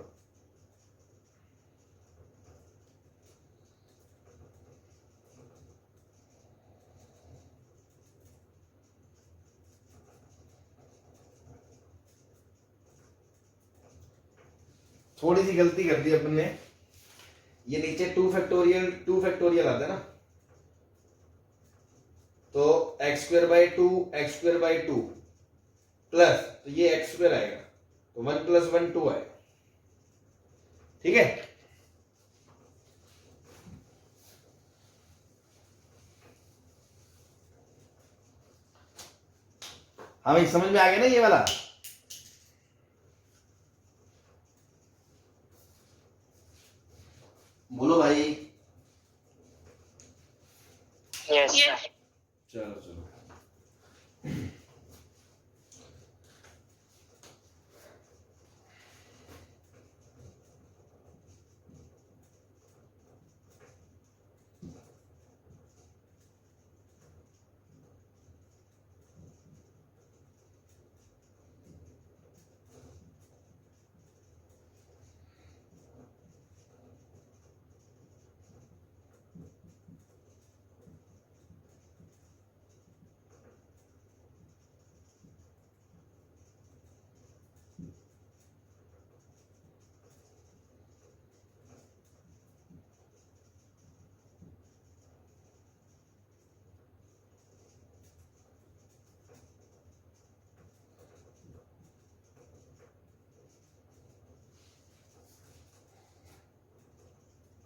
थोड़ी सी गलती कर दी अपन ने, ये नीचे 2 फैक्टोरियल आता है ना, तो एक्स स्क्वायर बाय 2 प्लस, तो ये एक्स स्क्वायर आएगा, तो 1 प्लस 1 2 आएगा। ठीक है? हाँ भाई, समझ में आ गया ना ये वाला? बोलो भाई। Yes. Yes. चलो चलो,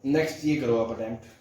नेक्स्ट ये करो आप अटेम्प्ट।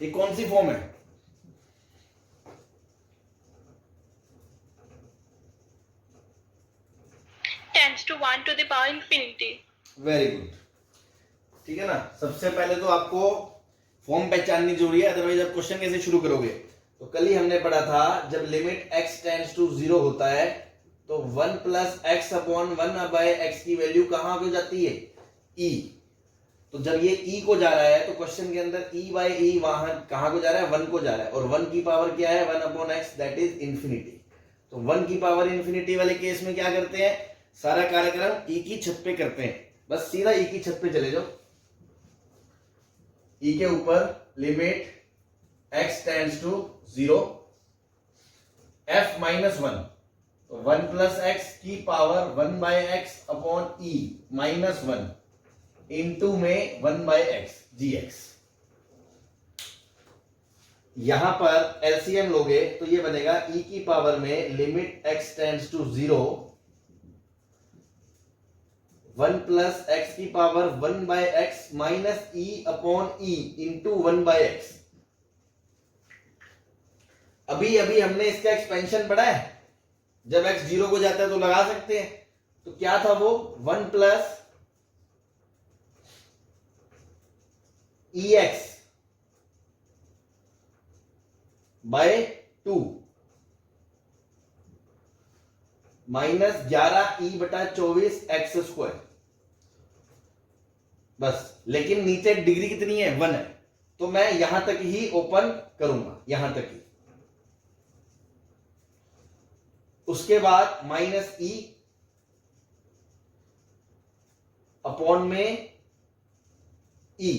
ये कौन सी फॉर्म है? Tends to 1 to the power infinity। Very good. ठीक है ना, सबसे पहले तो आपको फॉर्म पहचाननी जरूरी है, अदरवाइज आप क्वेश्चन कैसे शुरू करोगे? तो कल ही हमने पढ़ा था जब लिमिट x टेंड्स टू 0 होता है तो 1 plus x upon 1 by x की वैल्यू कहां हो जाती है? e। तो जब ये e को जा रहा है तो क्वेश्चन के अंदर e बाय e वहां कहां को जा रहा है? 1 को जा रहा है, और 1 की पावर क्या है? 1 upon x, that is infinity. तो 1 की पावर इंफिनिटी वाले केस में क्या करते हैं? सारा कार्यक्रम e की छत पे करते हैं। बस सीधा e की छत पे चले जाओ, e के ऊपर limit x tends to 0 f minus 1, तो 1 प्लस एक्स की power 1 by x upon e minus 1 into में 1 बाय एक्स dx। यहां पर एलसीएम लोगे तो ये बनेगा e की पावर में limit x tends to 0 1 plus x की power 1 by x minus e upon e into 1 by x. अभी अभी हमने इसका एक्सपेंशन पढ़ा है, जब x 0 को जाता है तो लगा सकते हैं। तो क्या था वो? 1 plus ex by 2 minus 11 e बटा 24 एक्स स्क्वायर। बस, लेकिन नीचे डिग्री कितनी है? 1 है, तो मैं यहां तक ही ओपन करूंगा, यहां तक ही। उसके बाद माइनस e अपॉन में e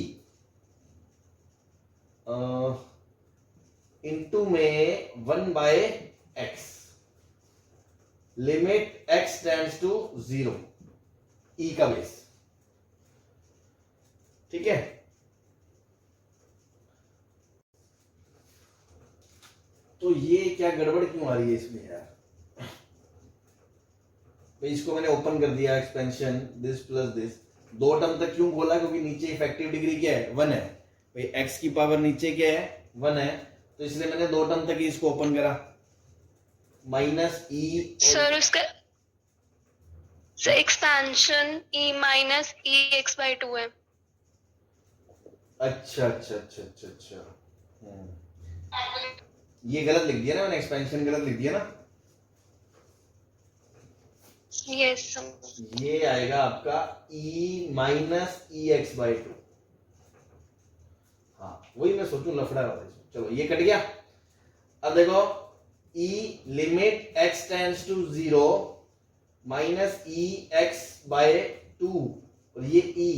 इनटू में 1 by x, limit x tends to 0 e का बेस। ठीक है, तो ये क्या गड़बड़ क्यों आ रही है इसमें यार? तो इसको मैंने ओपन कर दिया, एक्सपेंशन दिस प्लस दिस, दो टर्म तक क्यों खोला? क्योंकि नीचे इफेक्टिव डिग्री क्या है? 1 है भाई, x की पावर नीचे क्या है? 1 है, तो इसलिए मैंने दो टर्म तक ही इसको ओपन करा। माइनस e सर उसका expansion e minus e x by 2 है। अच्छा अच्छा अच्छा अच्छा अच्छा, ये गलत लिख दिया ना मैंने, एक्सपेंशन गलत लिख दिया ना। Yes sir. ये आएगा आपका e minus e x by 2। हाँ, वही मैं सोचूं लफड़ा रहा था। चलो ये कट गया। अब देखो e limit x tends to 0 minus e x by 2, और ये e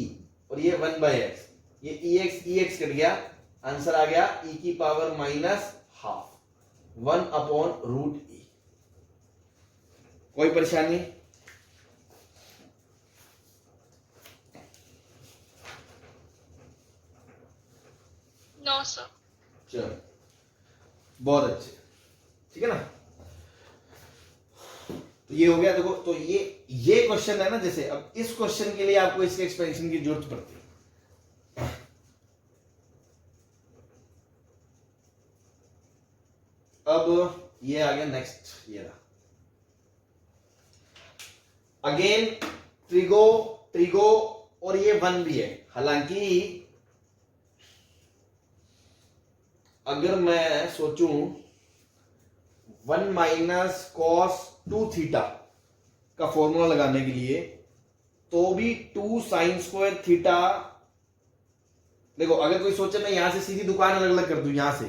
और ये 1 बाय एक्स, ये ई एक्स कट गया, आंसर आ गया e की power minus half 1 upon root e। कोई परेशानी? No sir. चलो बहुत अच्छे, ठीक है ना। तो ये हो गया। देखो तो ये क्वेश्चन है ना, जैसे अब इस क्वेश्चन के लिए आपको इसके एक्सपेंशन की जरूरत पड़ती है। अब ये आ गया नेक्स्ट, ये रहा अगेन ट्रिगो और ये 1 भी है। हालांकि अगर मैं सोचूं 1 माइनस कॉस 2 थीटा, का फॉर्मूला लगाने के लिए, तो भी 2 साइन स्क्वायर थीटा, देखो अगर कोई सोचे मैं यहां से सीधी दुकान अलग अलग कर दूं यहां से,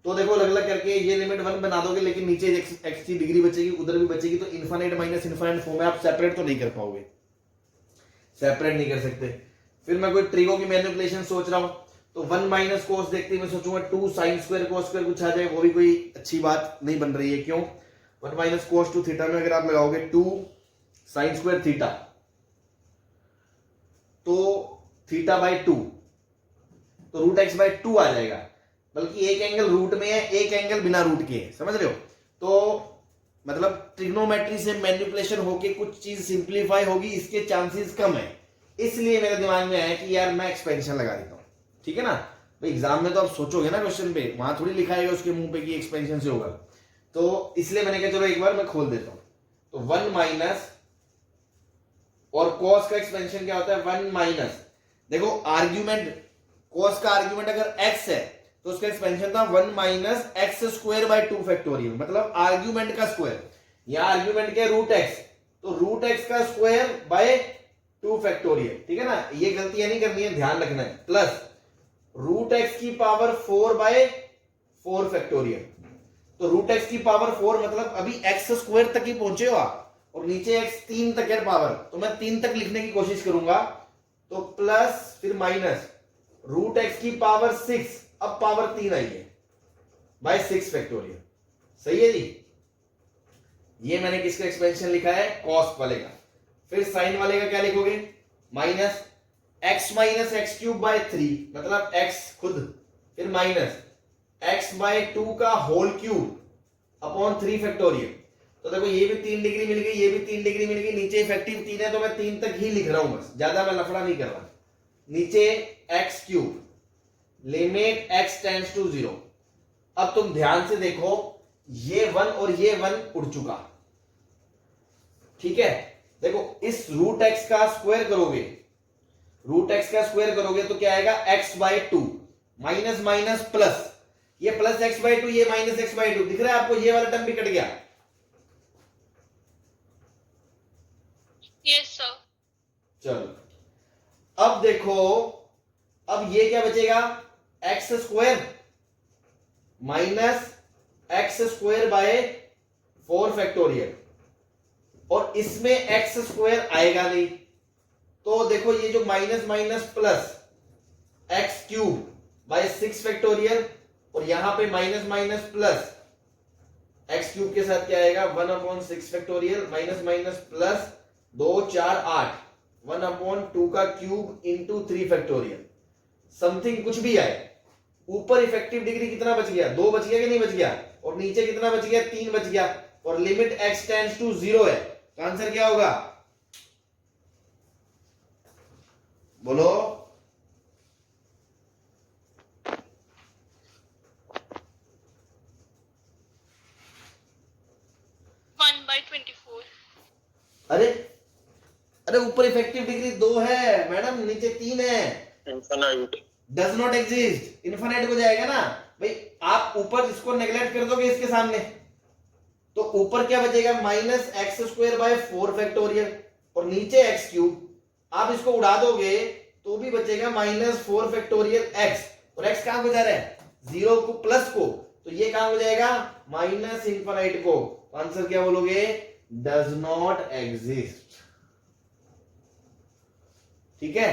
तो देखो अलग अलग करके ये लिमिट 1 बना दोगे, लेकिन नीचे एक्स की डिग्री बचेगी, उधर भी बचेगी, तो इनफाइनाइट माइनस इनफाइनाइट फॉर्म में आप सेपरेट तो नहीं कर पाओगे, सेपरेट नहीं कर सकते। फिर मैं कोई ट्रिगो की मैनिपुलेशन सोच रहा हूं, तो 1 माइनस कोस देखते ही मैं सोचूंगा 2 साइन स्क्वायर कोस स्क्वायर कुछ आ जाए, वो भी कोई अच्छी बात नहीं बन रही है। क्यों? 1 माइनस कोस 2 थीटा में अगर आप लगाओगे 2 साइन स्क्वायर थीटा, तो थीटा बाई 2, तो रूट एक्स बाई 2 आ जाएगा, बल्कि एक एंगल रूट में है, एक एंगल बिना रूट के है, समझ रहे हो? तो मतलब ट्रिग्नोमेट्री से मैनिपुलेशन होके कुछ चीज सिंप्लीफाई होगी, इसके चांसेस कम है, इसलिए मेरे दिमाग में आया कि यार मैं एक्सपेंशन लगा देता हूं। ठीक है ना भाई, एग्जाम में तो आप सोचोगे ना क्वेश्चन पे, वहां थोड़ी लिखा है उसके मुंह पे कि एक्सपेंशन से होगा, तो इसलिए मैंने कहा चलो एक बार मैं खोल देता हूं। तो 1 माइनस, और कॉस का एक्सपेंशन क्या होता है? 1 माइनस, देखो आर्ग्यूमेंट, कॉस का आर्ग्यूमेंट अगर x है तो उसका एक्सपेंशन था 1 minus x square by 2 factorial, मतलब आर्ग्यूमेंट का स्क्वायर, यहां आर्ग्यूमेंट क्या? रूट एक्स, तो रूट एक्स का स्क्वायर बाय 2 फैक्टोरियल। ठीक है ना, ये गलतियां नहीं करनी है, ध्यान रखना है। प्लस रूट एक्स की पावर 4 बाय 4 फैक्टोरियल, तो रूट एक्स की पावर 4 मतलब अभी एक्स स्क्वायर तक ही पहुंचे हो आप, और नीचे एक्स 3 तक है पावर, तो मैं 3 तक लिखने की कोशिश करूंगा, तो प्लस फिर माइनस रूट एक्स की पावर 6, अब पावर 3 आई है, बाय 6 फैक्टोरियल। सही है जी? ये मैंने किसका एक्सपेंशन लिखा है? कॉस वाले का। फिर साइन वाले का क्या लिखोगे? माइनस एक्स क्यूब बाय 3, मतलब एक्स खुद, फिर माइनस एक्स बाय 2 का होल क्यूब अपॉन 3 फैक्टोरियल। तो देखो ये भी 3 डिग्री मिल गई, ये भी 3 डिग्री मिल गई, नीचे इफेक्टिव 3 है, तो मैं 3 तक ही लिख रहा हूं, बस ज्यादा मैं लफड़ा नहीं कर रहा। नीचे x cube, limit x tends to 0। अब तुम ध्यान से देखो, ये 1 और ये 1 उड़ चुका। ठीक है, देखो इस रूट एक्स का स्क्वायर करोगे, रूट एक्स का स्क्वायर करोगे तो क्या आएगा? x by 2, minus minus plus, ये प्लस x बाई 2, ये माइनस x बाई 2, दिख रहा है आपको? ये वाला टर्म भी कट गया। Yes sir. चलो अब देखो, अब ये क्या बचेगा? X square minus x square bye 4 factorial, और इसमें एक्स स्क्वायर आएगा नहीं, तो देखो ये जो minus minus plus x cube bye 6 factorial, और यहां पे minus minus plus x cube के साथ क्या आएगा? 1 upon 6 factorial, minus minus plus 2 4 8, 1 upon 2 का क्यूब इंटू 3 फैक्टोरियल, समथिंग कुछ भी आए। ऊपर इफेक्टिव डिग्री कितना बच गया? 2 बच गया कि नहीं बच गया? और नीचे कितना बच गया? 3 बच गया, और लिमिट x टेंड्स टू 0 है, तो आंसर क्या होगा? बोलो। 1/24। अरे अरे ऊपर इफेक्टिव डिग्री 2 है मैडम, नीचे 3 है। Infinite does not exist, infinite हो जाएगा ना भाई। आप ऊपर इसको नेग्लेक्ट कर दोगे इसके सामने, तो ऊपर क्या बचेगा? Minus x square bye 4 factorial, और नीचे एक्स क्यूब। आप इसको उड़ा दोगे तो भी बचेगा माइनस 4 फैक्टोरियल एक्स, और एक्स कहां को जा रहा है? 0 को, प्लस को, तो ये कहां हो जाएगा? माइनस इनफाइनाइट को। तो आंसर क्या बोलोगे? Does not exist. ठीक है,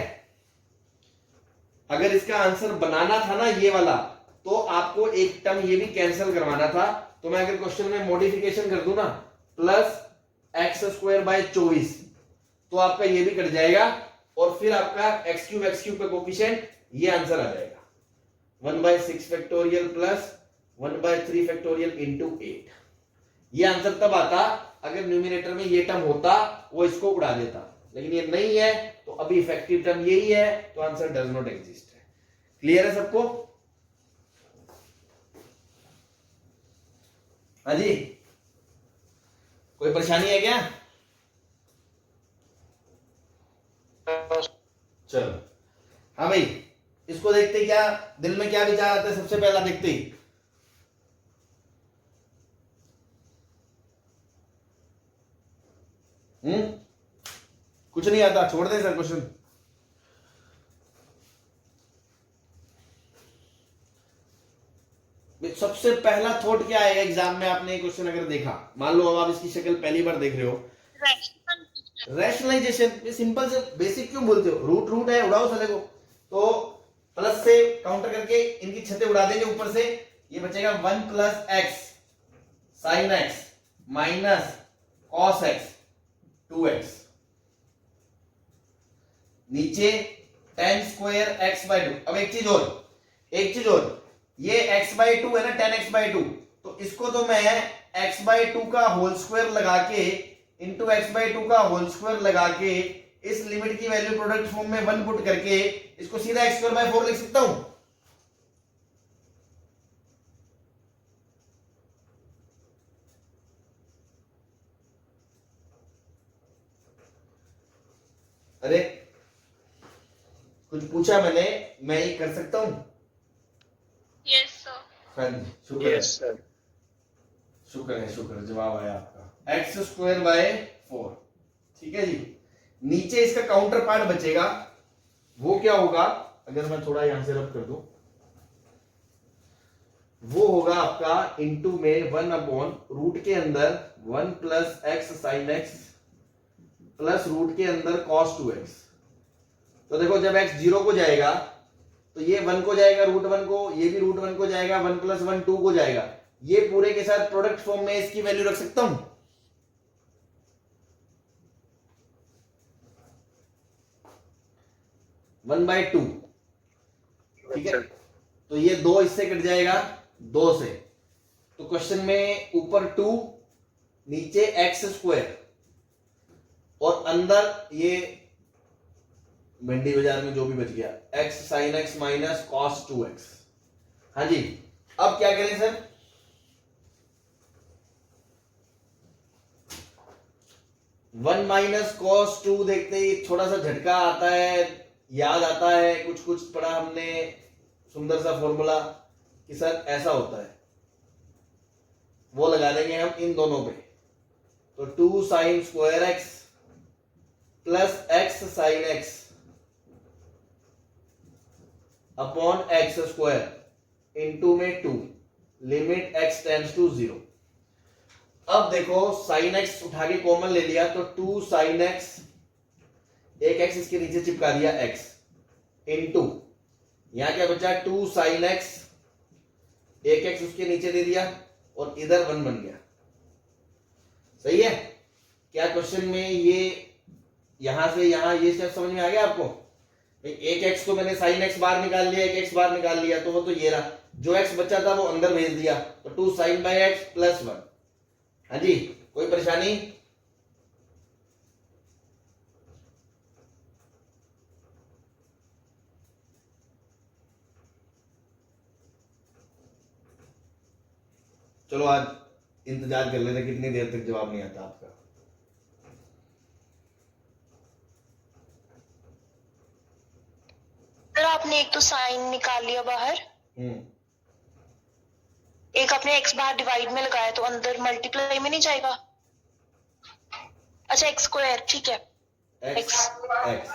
अगर इसका आंसर बनाना था ना ये वाला, तो आपको एक टर्म ये भी कैंसिल करवाना था। तो मैं अगर क्वेश्चन में मॉडिफिकेशन कर दूं ना, प्लस एक्स स्क्वायर बाय 24, तो आपका ये भी कट जाएगा, और फिर आपका एक्स क्यूब का कोफिशिएंट ये आंसर आ जाएगा 1/6 फैक्टोरियल प्लस 1/3 फैक्टोरियल इंटू 8। ये आंसर तब आता अगर न्यूमिनेटर में ये टर्म होता, वो इसको उड़ा देता, लेकिन ये नहीं है, तो अभी इफेक्टिव टर्म यही है, तो आंसर डज नॉट एग्जिस्ट है। क्लियर है सबको? हाँ जी, कोई परेशानी है क्या? चलो, हाँ भाई, इसको देखते क्या दिल में क्या विचार आता है सबसे पहला देखते ही? कुछ नहीं आता, छोड़ दे सर क्वेश्चन। सबसे पहला थॉट क्या आएगा एग्जाम में, आपने क्वेश्चन अगर देखा, मान लो अब आप इसकी शक्ल पहली बार देख रहे हो, रैशनलाइजेशन। सिंपल से बेसिक क्यों बोलते हो, रूट रूट है, उड़ाओ साले को, तो प्लस से काउंटर करके इनकी छतें उड़ा देंगे ऊपर से, ये बचेगा 1 plus x sine x minus cos x 2x, नीचे tan स्क्वायर x बाई 2। अब एक चीज और, ये x बाई 2 है ना, tan x बाई 2, तो इसको तो मैं x बाई 2 का होल स्क्वायर लगा के इंटू एक्स बाई 2 का होल स्क्वायर लगा के इस लिमिट की वैल्यू प्रोडक्ट फॉर्म में 1 पुट करके इसको सीधा x स्क्वायर बाई 4 लिख सकता हूं। अरे कुछ पूछा मैंने, मैं ये कर सकता हूं? Yes sir. हाँ जी, शुक्र है, सर। शुक्र है, शुक्र है, जवाब आया आपका एक्स स्क्वायर बाय 4। ठीक है जी, नीचे इसका काउंटर पार्ट बचेगा, वो क्या होगा, अगर मैं थोड़ा यहां से रब कर दूं, वो होगा आपका इनटू में 1 अपॉन रूट के अंदर 1 plus x sine x plus root के अंदर cos 2x। तो देखो जब x 0 को जाएगा तो ये 1 को जाएगा रूट 1 को, ये भी रूट 1 को जाएगा, 1 प्लस 1 2 को जाएगा, ये पूरे के साथ प्रोडक्ट फॉर्म में इसकी वैल्यू रख सकता हूं। वन बाई 2, ठीक है, तो ये 2 इससे कट जाएगा 2 से, तो क्वेश्चन में ऊपर 2 नीचे एक्स स्क्वायर और अंदर ये भिंडी बाजार में जो भी बच गया x sine x minus cos 2x। हाँ जी, अब क्या करें सर, वन माइनस कॉस 2 देखते ही थोड़ा सा झटका आता है, याद आता है, कुछ कुछ पढ़ा हमने सुंदर सा फॉर्मूला कि सर ऐसा होता है, वो लगा देंगे हम इन दोनों पे, तो 2 sine square x plus x sine x upon x square into में 2 लिमिट x टेंड्स टू 0। अब देखो साइन x उठा के कॉमन ले लिया तो 2 साइन x, एक x इसके नीचे चिपका दिया x इनटू, यहां क्या बचा 2 साइन x, एक x उसके नीचे दे दिया और इधर 1 बन गया। सही है क्या? क्वेश्चन में ये यहां से यहां ये स्टेप समझ में आ गया आपको? एक एक्स को मैंने साइन एक्स बाहर निकाल लिया, एक एक्स बाहर निकाल लिया, तो वो तो ये रहा, जो एक्स बचा था वो अंदर भेज दिया, तो 2 साइन बाई एक्स प्लस 1। हाँ जी, कोई परेशानी? चलो आज इंतजार कर लेते कितनी देर तक जवाब नहीं आता आपका। सर आपने एक तो साइन निकाल लिया बाहर, एक आपने एक्स बाहर डिवाइड में लगाया तो अंदर मल्टीप्लाई में नहीं जाएगा। अच्छा एक्स स्क्वायर, ठीक है, एक्स एक्स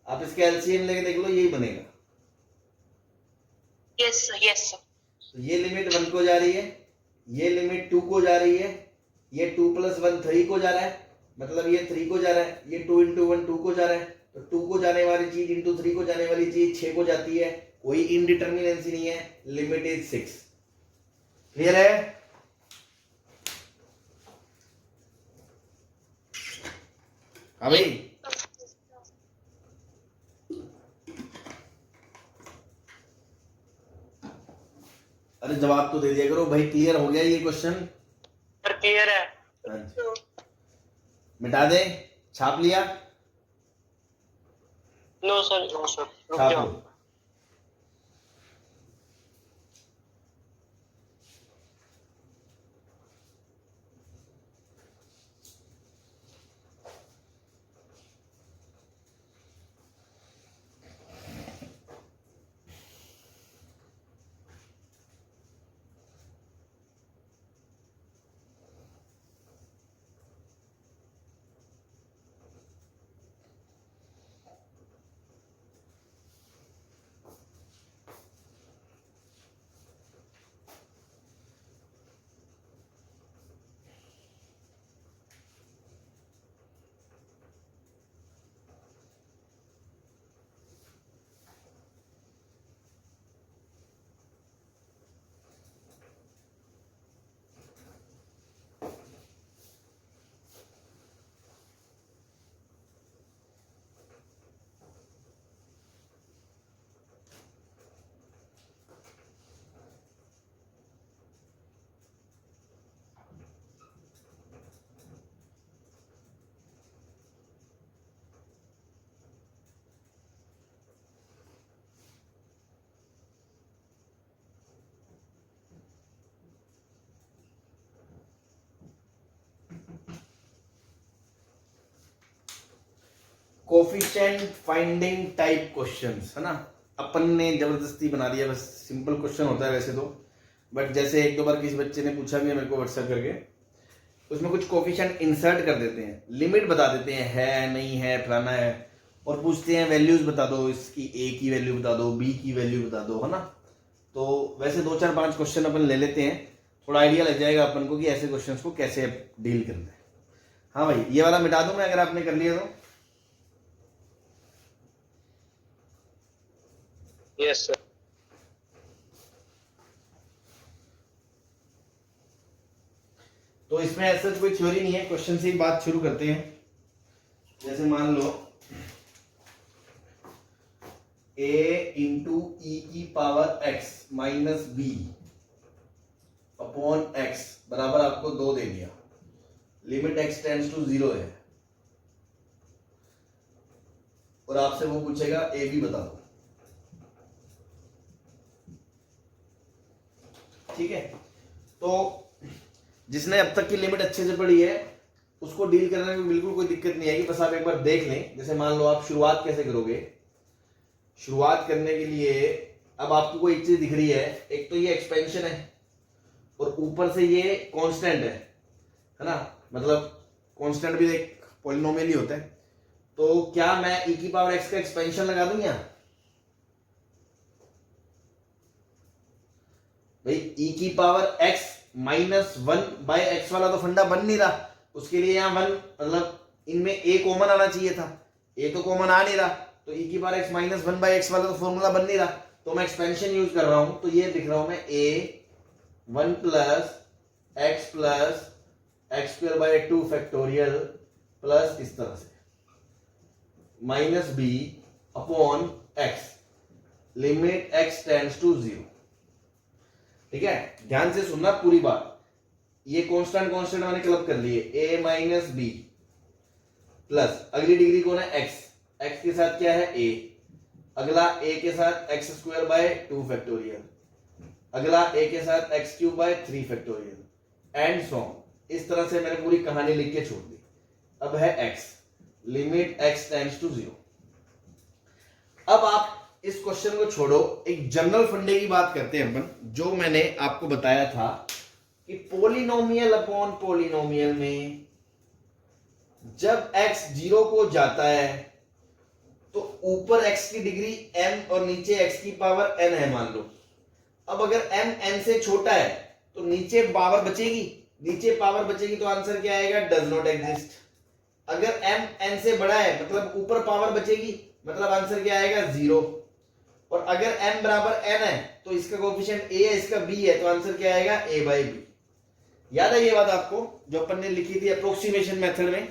आप इसके एलसीएम लेके देख लो, यही बनेगा। Yes sir, yes sir. तो ये लिमिट 1 को जा रही है, ये लिमिट 2 को जा रही है, ये 2 प्लस 1 3 को जा रहा है, मतलब ये 3 को जा रहा है, ये 2 इंटू 1 2 को जा रहा है, तो 2 को जाने वाली चीज इंटू 3 को जाने वाली चीज 6 को जाती है, कोई इनडिटर्मिनेंसी नहीं है, लिमिट इज 6। क्लियर है? हाँ भाई, अरे जवाब तो दे दिया करो भाई। क्लियर हो गया ये क्वेश्चन? क्लियर है। हाँ जी, मिटा दे, छाप लिया? नो सर, नो सर, छाप लो। कोफिशिएंट फाइंडिंग टाइप क्वेश्चंस, है ना। अपन ने जबरदस्ती बना दिया, बस सिंपल क्वेश्चन होता है वैसे तो, बट जैसे एक दो बार किसी बच्चे ने पूछा भी है मेरे को व्हाट्सएप करके, उसमें कुछ कोफिशिएंट इंसर्ट कर देते हैं, लिमिट बता देते हैं, है नहीं है फलाना है, और पूछते हैं वैल्यूज बता दो, इसकी ए की वैल्यू बता दो, बी की वैल्यू बता दो, है ना। तो वैसे 2 4 5 क्वेश्चन अपन ले लेते हैं, थोड़ा आइडिया लग जाएगा अपन को कि ऐसे क्वेश्चंस को कैसे डील करना है। हाँ भाई, ये वाला मिटा दूं मैं अगर आपने कर लिया तो। Yes sir. तो इसमें ऐसा कोई थ्योरी नहीं है, क्वेश्चन से ही बात शुरू करते हैं। जैसे मान लो a इंटू ई की power x minus b upon x बराबर आपको 2 दे दिया, लिमिट x टेंड्स टू 0 है, और आपसे वो पूछेगा a b बता दो। ठीक है, तो जिसने अब तक की लिमिट अच्छे से पढ़ी है उसको डील करने में बिल्कुल कोई दिक्कत नहीं आएगी, बस आप एक बार देख लें। जैसे मान लो आप शुरुआत कैसे करोगे, शुरुआत करने के लिए अब आपको कोई एक चीज दिख रही है, एक तो ये एक्सपेंशन है और ऊपर से ये कांस्टेंट है ना, मतलब कांस्टेंट भी एक पॉलिनोमियल ही होता है। तो क्या मैं e की पावर x का एक्सपेंशन लगा दूं यहाँ? भाई e की power x minus 1 by x वाला तो फंडा बन नहीं रहा, उसके लिए यहाँ 1 मतलब इनमें a कॉमन आना चाहिए था, a तो कॉमन आ नहीं रहा, तो e की power x minus 1 by x वाला तो फॉर्मूला बन नहीं रहा, तो मैं एक्सपेंशन यूज कर रहा हूं, तो ये लिख रहा हूं मैं a 1 plus x square by 2 factorial plus इस तरह से minus b upon x limit x tends to 0। ठीक है, ध्यान से सुनना पूरी बात। ये कांस्टेंट मैंने क्लब कर लिए, a माइनस बी प्लस अगली डिग्री कौन है x, x के साथ क्या है a, अगला a के साथ x स्क्वायर बाय 2 फैक्टोरियल, अगला a के साथ x cube by 3 factorial and so on. इस तरह से मैंने पूरी कहानी लिख के छोड़ दी। अब है x limit x tends to 0। अब आप इस क्वेश्चन को छोड़ो, एक जनरल फंडे की बात करते हैं अपन, जो मैंने आपको बताया था कि पॉलिनोमियल अपॉन पॉलिनोमियल में जब x 0 को जाता है तो ऊपर x की डिग्री m और नीचे x की पावर n है मान लो। अब अगर m n से छोटा है तो नीचे पावर बचेगी, नीचे पावर बचेगी तो आंसर क्या आएगा, डज नॉट एग्जिस्ट। अगर m n से बड़ा है मतलब ऊपर पावर बचेगी, मतलब आंसर क्या आएगा 0। और अगर m बराबर n है तो इसका कोएफिशिएंट a है, इसका b है, तो आंसर क्या आएगा a बाई b। याद है ये बात आपको जो अपन ने लिखी थी अप्रोक्सीमेशन मेथड में,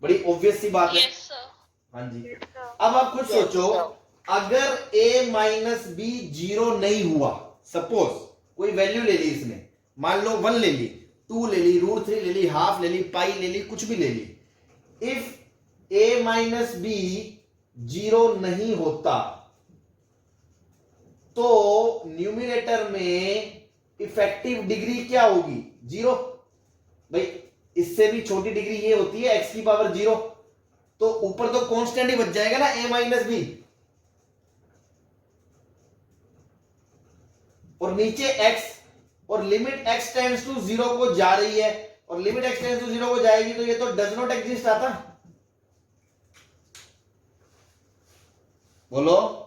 बड़ी ऑब्वियस सी बात है। Yes sir. हाँ जी, अब आप खुद सोचो, अगर a माइनस बी 0 नहीं हुआ, सपोज कोई वैल्यू ले ली इसने, मान लो 1 ले ली, 2 ले ली, √3 ले ली, हाफ ले ली, पाई ले ली, कुछ भी ले ली, इफ a माइनस बी 0 नहीं होता तो न्यूमिनेटर में इफेक्टिव डिग्री क्या होगी, 0। भाई इससे भी छोटी डिग्री ये होती है x की पावर 0, तो ऊपर तो कांस्टेंट ही बच जाएगा ना a माइनस बी, और नीचे x, और लिमिट x टेंड्स टू 0 को जा रही है, और लिमिट x टेंड्स टू 0 को जाएगी तो ये तो डज नॉट एग्जिस्ट आता। बोलो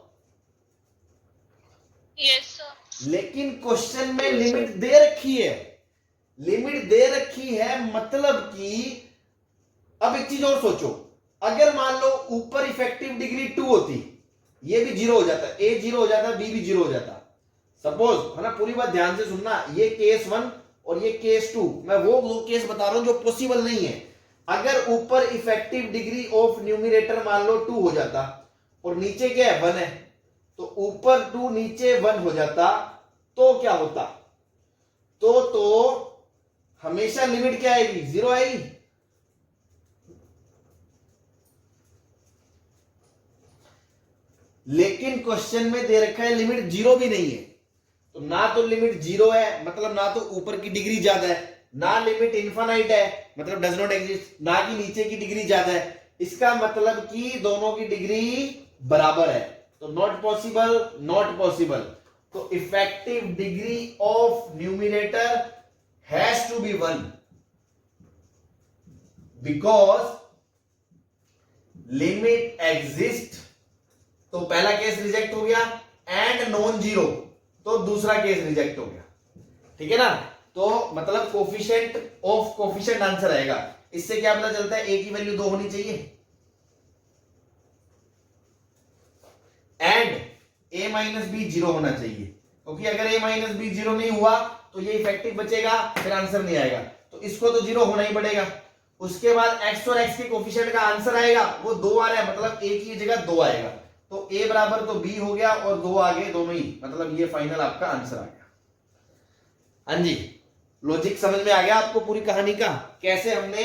यस सर। लेकिन क्वेश्चन में लिमिट दे रखी है, लिमिट दे रखी है मतलब कि अब एक चीज और सोचो, अगर मान लो ऊपर इफेक्टिव डिग्री 2 होती, ये भी 0 हो जाता, a 0 हो जाता, b भी 0 हो जाता, सपोज, है ना। पूरी बात ध्यान से सुनना, ये केस 1 और ये केस 2, मैं वो 2 केस बता रहा हूं जो पॉसिबल नहीं है। अगर ऊपर इफेक्टिव डिग्री ऑफ न्यूमिनेटर मान लो 2 हो जाता और नीचे क्या है 1 है, तो ऊपर 2 नीचे 1 हो जाता तो क्या होता, तो हमेशा लिमिट क्या आएगी, 0 आएगी। लेकिन क्वेश्चन में दे रखा है लिमिट 0 भी नहीं है, तो ना तो लिमिट 0 है मतलब ना तो ऊपर की डिग्री ज्यादा है, ना लिमिट इनफाइनाइट है मतलब डज नॉट एग्जिस्ट, ना कि नीचे की डिग्री ज्यादा है। इसका मतलब कि दोनों की डिग्री बराबर है, तो नॉट पॉसिबल, नॉट पॉसिबल। तो effective degree of numerator has to be 1 because limit exist. तो पहला केस रिजेक्ट हो गया, एंड नॉन जीरो, तो दूसरा केस रिजेक्ट हो गया। ठीक है ना, तो मतलब कोफिशिएंट ऑफ कोफिशिएंट आंसर आएगा। इससे क्या पता चलता है, ए की वैल्यू 2 होनी चाहिए एंड a माइनस बी 0 होना चाहिए, क्योंकि अगर a माइनस बी 0 नहीं हुआ तो ये इफेक्टिव बचेगा, फिर आंसर नहीं आएगा, तो इसको तो 0 होना ही पड़ेगा। उसके बाद x और x के कोफिशिएंट का आंसर आएगा, वो 2 आ रहा है, मतलब a की जगह 2 आएगा, तो a बराबर तो b हो गया और 2 आ गए दोनों ही, मतलब ये फाइनल आपका आंसर आ गया। हाँ जी, लॉजिक समझ में आ गया आपको पूरी कहानी का, कैसे हमने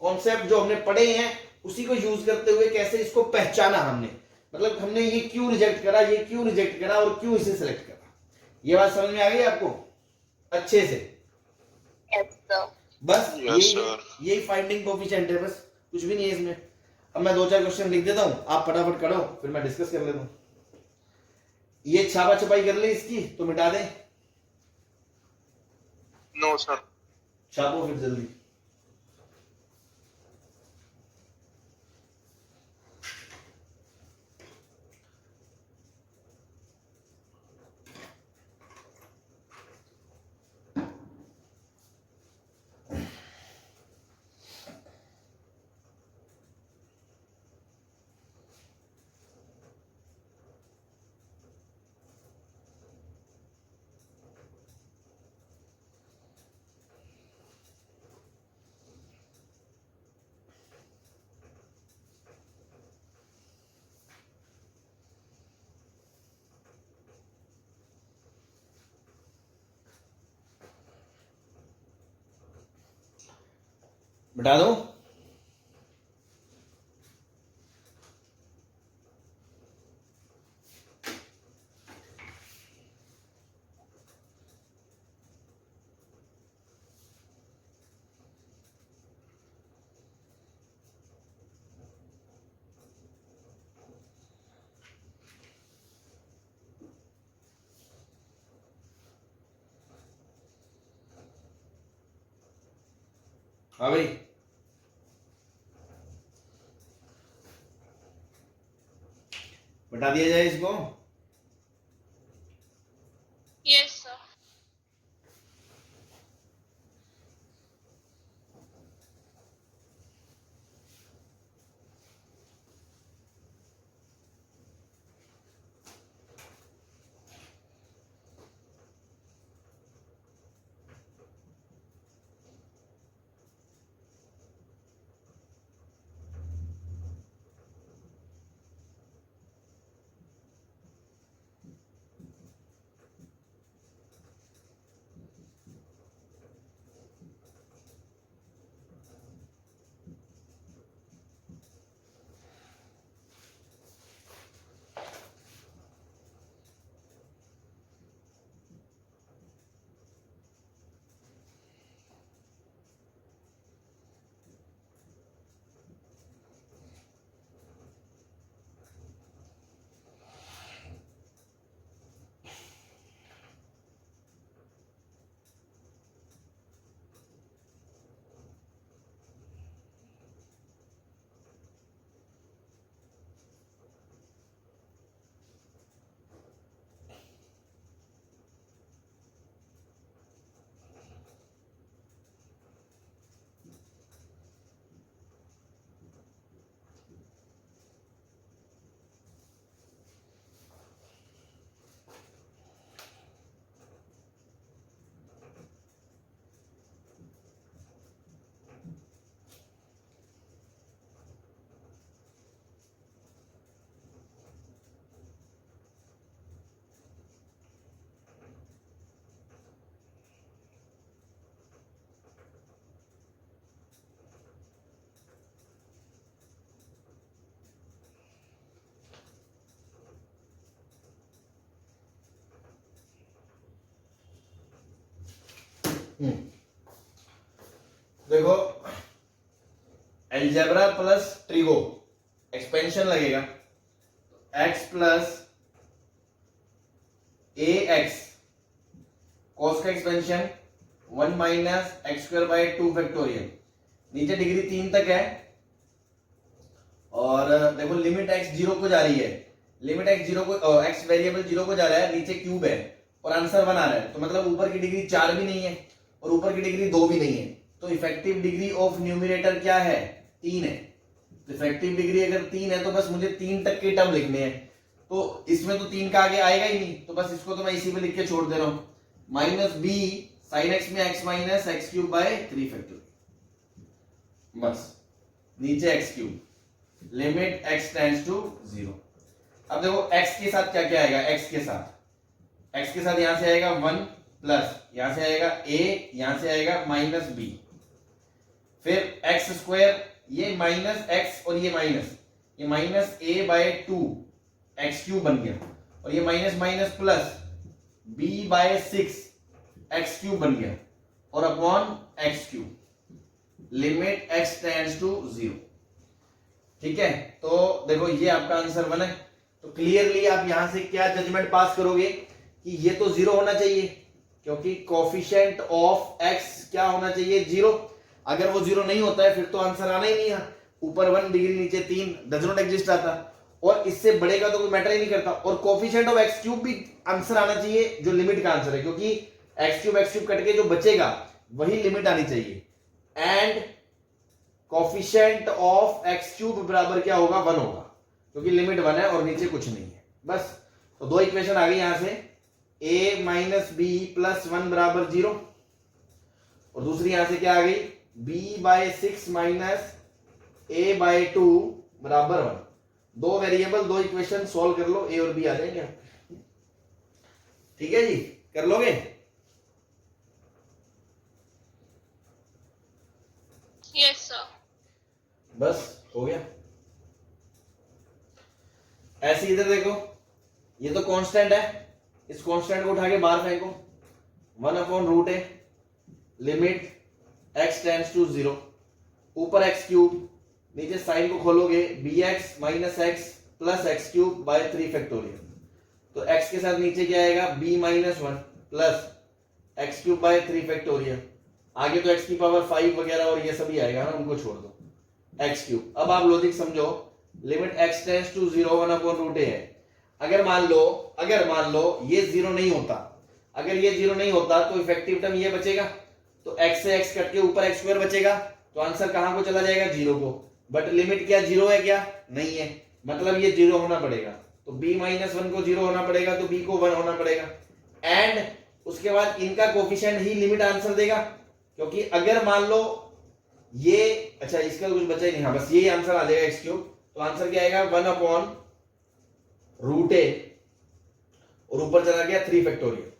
कॉन्सेप्ट जो हमने पढ़े हैं उसी को यूज करते हुए कैसे इसको पहचाना हमने, मतलब हमने ये क्यों रिजेक्ट करा, ये क्यों रिजेक्ट करा और क्यों इसे सिलेक्ट करा। ये बात समझ में आ गई आपको अच्छे से? Yes, sir. बस Yes, sir. यही फाइंडिंग कोफिशिएंट है, बस कुछ भी नहीं है इसमें। अब मैं 2-4 क्वेश्चन लिख देता हूं, आप फटाफट करो, फिर मैं डिस्कस कर लेता हूं। ये छापा छपाई कर ली इसकी, तो मिटा दें? No sir. छापो फिर जल्दी। मिटा दो? हाँ भाई, बता दिया जाए इसको? Yes, sir. देखो, अलजेब्रा प्लस ट्रिगो एक्सपेंशन लगेगा, एक्स प्लस ए एक्स, कॉस का expansion 1 minus x square by 2 factorial, नीचे डिग्री 3 तक है और देखो लिमिट एक्स 0 को जा रही है, लिमिट एक्स 0 को एक्स वेरिएबल 0 को जा रहा है, नीचे क्यूब है और आंसर 1 आ रहा है, तो मतलब ऊपर की डिग्री 4 भी नहीं है और ऊपर की डिग्री 2 भी नहीं है, तो इफेक्टिव डिग्री ऑफ न्यूमरेटर क्या है 3 है। तो इफेक्टिव डिग्री अगर 3 है तो बस मुझे 3 तक के टर्म लिखने हैं, तो इसमें तो 3 का आगे आएगा ही नहीं, तो बस इसको तो मैं इसी में लिख के छोड़ दे रहा हूं, माइनस बी साइन एक्स में x minus x cube by 3 factorial, बस नीचे x cube, limit x tends to 0। अब देखो x के साथ क्या क्या आएगा, x के साथ यहां से आएगा 1 प्लस यहां से आएगा a, यहां से आएगा माइनस b, फिर एक्स स्क्वायर, ये माइनस x और ये minus a by 2 x cube बन गया, और ये minus minus plus b by 6 x cube बन गया, और upon x cube, limit x tends to 0। ठीक है, तो देखो ये आपका आंसर 1 है। तो क्लियरली आप यहां से क्या जजमेंट पास करोगे कि ये तो 0 होना चाहिए, क्योंकि कोफिशिएंट ऑफ x क्या होना चाहिए 0। अगर वो 0 नहीं होता है फिर तो आंसर आना ही नहीं है, ऊपर 1 डिग्री नीचे 3 डज नॉट एग्जिस्ट आता, और इससे बड़े का तो कोई मैटर ही नहीं करता, और कोफिशिएंट ऑफ x क्यूब भी आंसर आना चाहिए जो लिमिट का आंसर है, क्योंकि x क्यूब कट के जो बचेगा वही लिमिट आनी चाहिए, and coefficient of x cube बराबर क्या होगा 1 होगा, क्योंकि लिमिट 1 है और नीचे कुछ नहीं है। बस तो दो इक्वेशन आ गई यहां से, a माइनस बी प्लस 1 बराबर 0, और दूसरी यहां से क्या आ गई b by 6 minus a by 2 बराबर 1। दो वेरिएबल दो इक्वेशन सॉल्व कर लो, a और b आ जाएंगे। ठीक है जी, कर लोगे? Yes sir. बस हो गया। ऐसे इधर देखो, ये तो कांस्टेंट है, इस कांस्टेंट को उठा के बाहर फेंको, 1/√a, limit x tends to 0, ऊपर x क्यूब, नीचे साइन को खोलोगे bx minus x plus x cube by 3 factorial, तो x के साथ नीचे क्या आएगा b minus 1 plus x cube by 3 factorial, आगे तो x की पावर 5 वगैरह और ये सभी आएगा ना, उनको छोड़ दो, x क्यूब। अब आप लॉजिक समझो, limit x tends to 0 1/√a है। अगर मान लो ये 0 नहीं होता, अगर ये 0 नहीं होता तो इफेक्टिव टर्म ये बचेगा, तो x से x कट के ऊपर x स्क्वायर बचेगा, तो आंसर कहां को चला जाएगा 0 को, बट लिमिट क्या 0 है क्या नहीं है, मतलब ये 0 होना पड़ेगा, तो b माइनस 1 को 0 होना पड़ेगा, तो b को 1 होना पड़ेगा, एंड उसके बाद इनका कोफिशिएंट ही लिमिट आंसर देगा, क्योंकि अगर मान लो ये, अच्छा इसका कुछ बचा ही नहीं, हाँ बस यही आंसर आ जाएगा x क्यूब, तो आंसर क्या आएगा 1/√a, और ऊपर चला गया 3 फैक्टोरियल,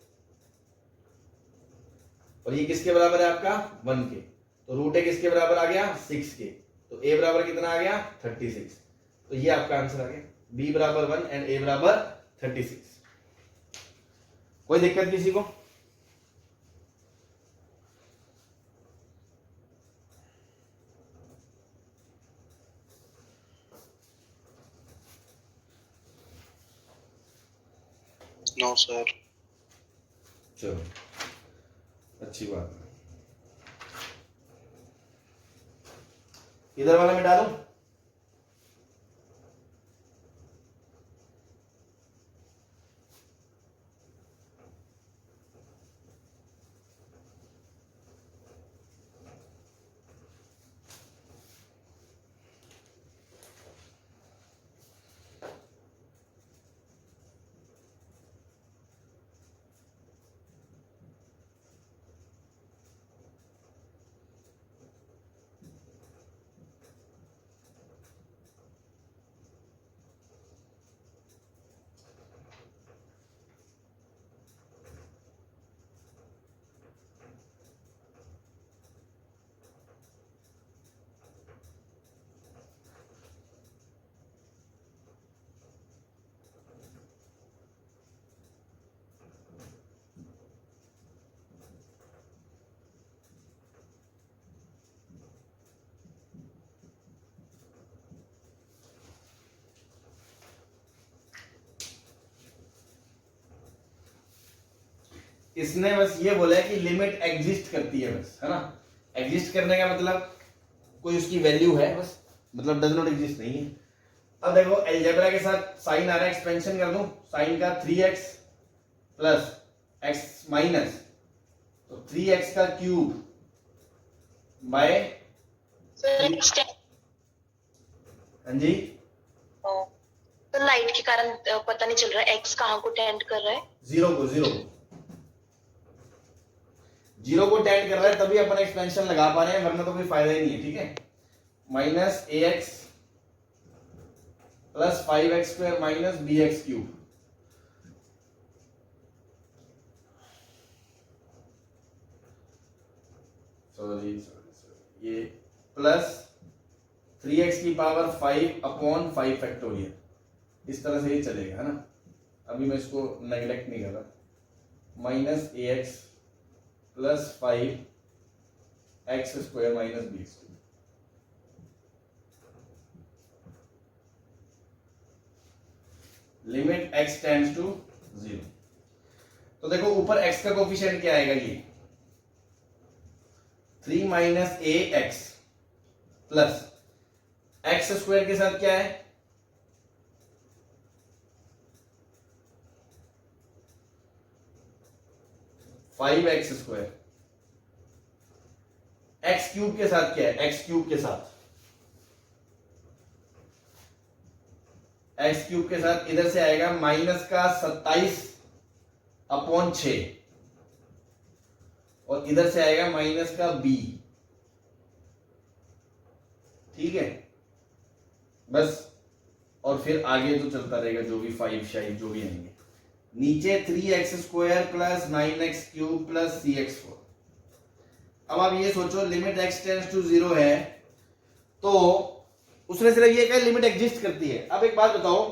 और ये किसके बराबर है आपका 1 के, तो √a किसके बराबर आ गया 6 के, तो a बराबर कितना आ गया 36, तो ये आपका आंसर आ गया, b बराबर 1 एंड a बराबर 36। कोई दिक्कत किसी को? No sir. चलो अच्छी बात है, इधर वाला मिटा दूं? इसने बस ये बोला है कि लिमिट एग्जिस्ट करती है बस, है ना। एग्जिस्ट करने का मतलब कोई उसकी वैल्यू है बस, मतलब डज नॉट एग्जिस्ट नहीं है। अब देखो अलजेब्रा के साथ साइन आ रहा है, एक्सपेंशन कर दूं साइन का 3x प्लस एक्स माइनस, तो 3x का क्यूब बाय, हाँ जी, तो लाइट के कारण पता नहीं चल रहा है एक्स कहाँ को टेंड कर रहा है। जीरो को टेंड कर रहा है, तभी अपन एक्सपेंशन लगा पा रहे हैं, वरना तो कोई फायदा ही नहीं है, ठीक है। Minus ax plus 5x square minus bx cube, sorry ये प्लस 3x की पावर 5 अपॉन 5 फैक्टोरियल, इस तरह से ही चलेगा, है ना। अभी मैं इसको नेग्लेक्ट नहीं कर रहा, minus ax plus 5x square minus bx cube. Limit x tends to 0। तो देखो ऊपर x का कोफिशिएंट क्या आएगा, ये 3 minus ax plus x square के साथ क्या है 5x स्क्वायर, x क्यूब के साथ क्या है, x क्यूब के साथ x क्यूब के साथ इधर से आएगा माइनस का 27 अपॉन 6, और इधर से आएगा माइनस का b, ठीक है बस। और फिर आगे तो चलता रहेगा, जो भी 5 शायद जो भी आएंगे। नीचे 3x square plus 9x cube plus cx4। अब आप ये सोचो लिमिट x टेंड्स टू 0 है, तो उसने सिर्फ ये कहा लिमिट एग्जिस्ट करती है। अब एक बात बताओ,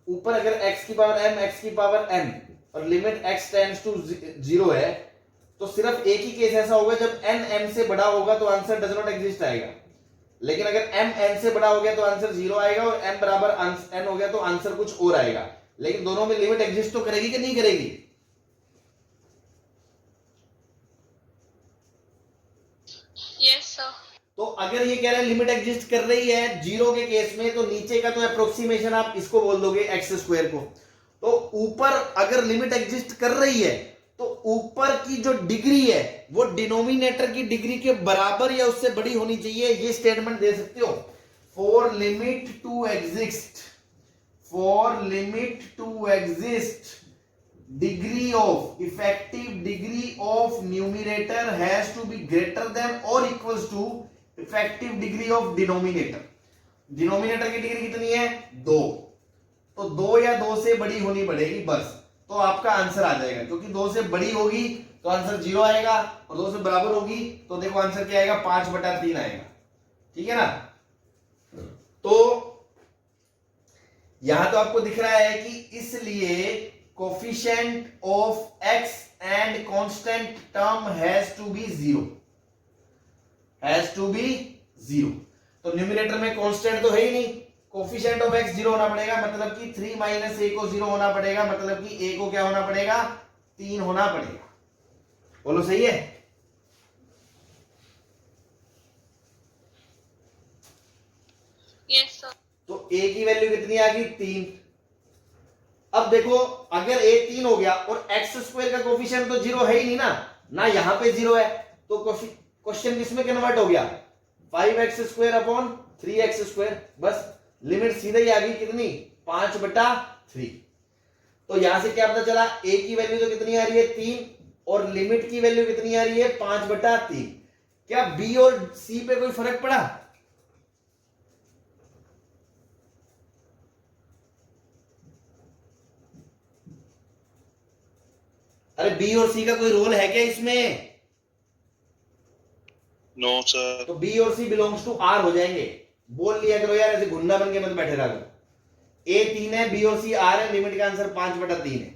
ऊपर अगर x की पावर m x की पावर n और लिमिट x टेंड्स टू 0 है, तो सिर्फ एक ही केस ऐसा होगा जब n m से बड़ा होगा तो आंसर डज नॉट एग्जिस्ट आएगा। लेकिन अगर m n से बड़ा हो गया तो आंसर 0 आएगा, और m बराबर n हो गया तो आंसर कुछ और आएगा। लेकिन दोनों में लिमिट एग्जिस्ट तो करेगी कि नहीं करेगी? Yes sir. तो अगर ये कह रहे हैं लिमिट एग्जिस्ट कर रही है 0 के केस में, तो नीचे का तो अप्रोक्सीमेशन आप इसको बोल दोगे एक्स स्क्वायर को। तो ऊपर अगर लिमिट एग्जिस्ट कर रही है तो ऊपर की जो डिग्री है वो डिनोमिनेटर की डिग्री के बराबर या उससे बड़ी होनी चाहिए, ये स्टेटमेंट दे सकते हो। For limit to exist, for limit to exist degree of effective degree of numerator has to be greater than or equals to effective degree of denominator। Denominator की डिग्री कितनी है 2, तो 2 या 2 से बड़ी होनी पड़ेगी बस, तो आपका आंसर आ जाएगा। क्योंकि 2 से बड़ी होगी तो आंसर 0 आएगा, और 2 से बराबर होगी तो देखो आंसर क्या आएगा 5/3 आएगा, ठीक है ना। तो यहां तो आपको दिख रहा है कि इसलिए coefficient of x and constant term has to be 0, has to be 0। तो न्यूमरेटर में कांस्टेंट तो है ही नहीं, कोफिशिएंट ऑफ x 0 होना पड़ेगा, मतलब कि 3 माइनस a को 0 होना पड़ेगा, मतलब कि a को क्या होना पड़ेगा 3 होना पड़ेगा। बोलो सही है? Yes sir. तो a की वैल्यू कितनी आ गई 3। अब देखो अगर a 3 हो गया और x स्क्वायर का कोफिशिएंट तो 0 है ही नहीं ना यहां पे 0 है, तो क्वेश्चन किसमें कन्वर्ट हो गया 5x square upon 3x square, बस लिमिट सीधा ही आ गई कितनी 5/3। तो यहां से क्या पता चला a की वैल्यू तो कितनी आ रही है 3 और लिमिट की वैल्यू कितनी आ रही है 5/3। क्या b और c पे कोई फर्क पड़ा? अरे बी और सी का कोई रोल है क्या इसमें? No sir. तो बी और सी बिलोंग्स टू आर हो जाएंगे। बोल लिया करो यार, ऐसे गुंडा बन के मत बैठे रहो। ए 3 है, बी और सी आर है, लिमिट का आंसर 5/3 है।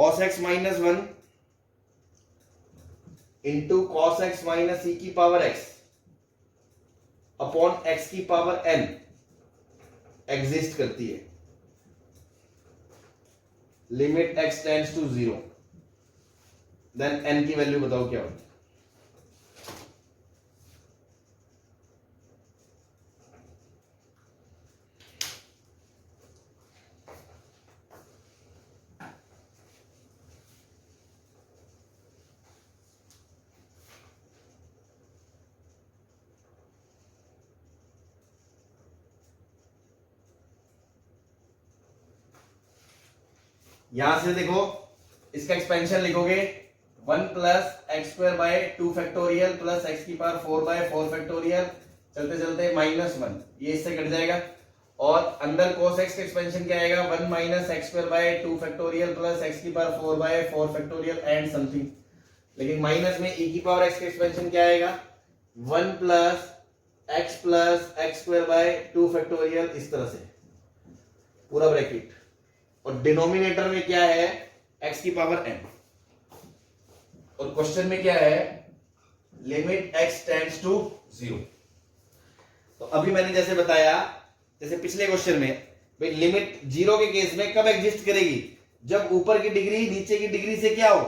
cos x minus 1 into cos x माइनस e की पावर x अपॉन x की पावर n एग्जिस्ट करती है limit x tends to 0, then n की वैल्यू बताओ क्या होगी। यहां से देखो इसका एक्सपेंशन लिखोगे 1 plus x square by 2 factorial plus x की पावर 4 बाय 4 फैक्टोरियल, चलते चलते माइनस 1, ये इससे कट जाएगा। और अंदर cos x का एक्सपेंशन क्या आएगा 1 minus x square by 2 factorial plus x की power 4 by 4 factorial and something. लेकिन माइनस में e की पावर x का एक्सपेंशन क्या आएगा 1 plus x square by 2 factorial, इस तरह से पूरा ब्रैकेट। और डिनोमिनेटर में क्या है x की पावर n, और क्वेश्चन में क्या है लिमिट x टेंड्स टू 0। तो अभी मैंने जैसे बताया, जैसे पिछले क्वेश्चन में भाई लिमिट 0 के केस में कब एग्जिस्ट करेगी, जब ऊपर की डिग्री नीचे की डिग्री से क्या हो,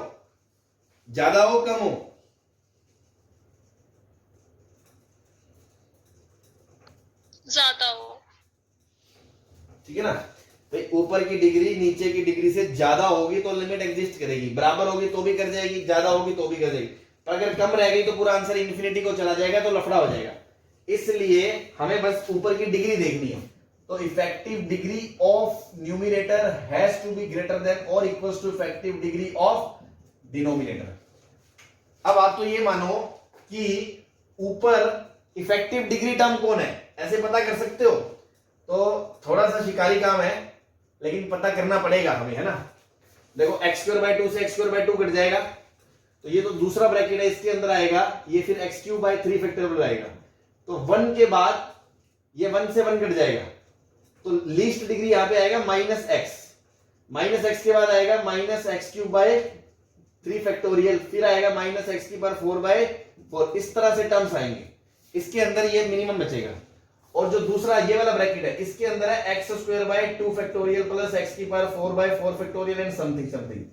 ज्यादा हो कम हो। ज्यादा हो। ठीक है ना, भाई ऊपर की डिग्री नीचे की डिग्री से ज्यादा होगी तो लिमिट एग्जिस्ट करेगी, बराबर होगी तो भी कर जाएगी, ज्यादा होगी तो भी कर जाएगी। पर अगर कम रह गई तो पूरा आंसर इन्फिनिटी को चला जाएगा, तो लफड़ा हो जाएगा। इसलिए हमें बस ऊपर की डिग्री देखनी है। तो effective degree of numerator has to be greater than और equals to effective degree of denominator. अब आप तो ये मानो कि ऊपर इफेक्टिव डिग्री टर्म कौन है, ऐसे पता कर सकते हो। तो थोड़ा सा शिकारी काम है लेकिन पता करना पड़ेगा हमें, है ना। देखो x स्क्वायर बाय 2 से x स्क्वायर बाय 2 कट जाएगा, तो ये तो दूसरा ब्रैकेट है, इसके अंदर आएगा ये, फिर x क्यूब बाय 3 फैक्टोरियल आएगा। तो 1 के बाद ये 1 से 1 कट जाएगा, तो लीस्ट डिग्री यहां पे आएगा माइनस x के बाद आएगा minus x cube by 3 factorial, फिर आएगा माइनस एक्स की पावर 4 बाय 4। इस तरह से टर्म्स आएंगे, इसके अंदर ये मिनिमम बचेगा। और जो दूसरा ये वाला ब्रैकेट है, इसके अंदर है x square by 2 factorial plus x की power 4 by 4 factorial and something something.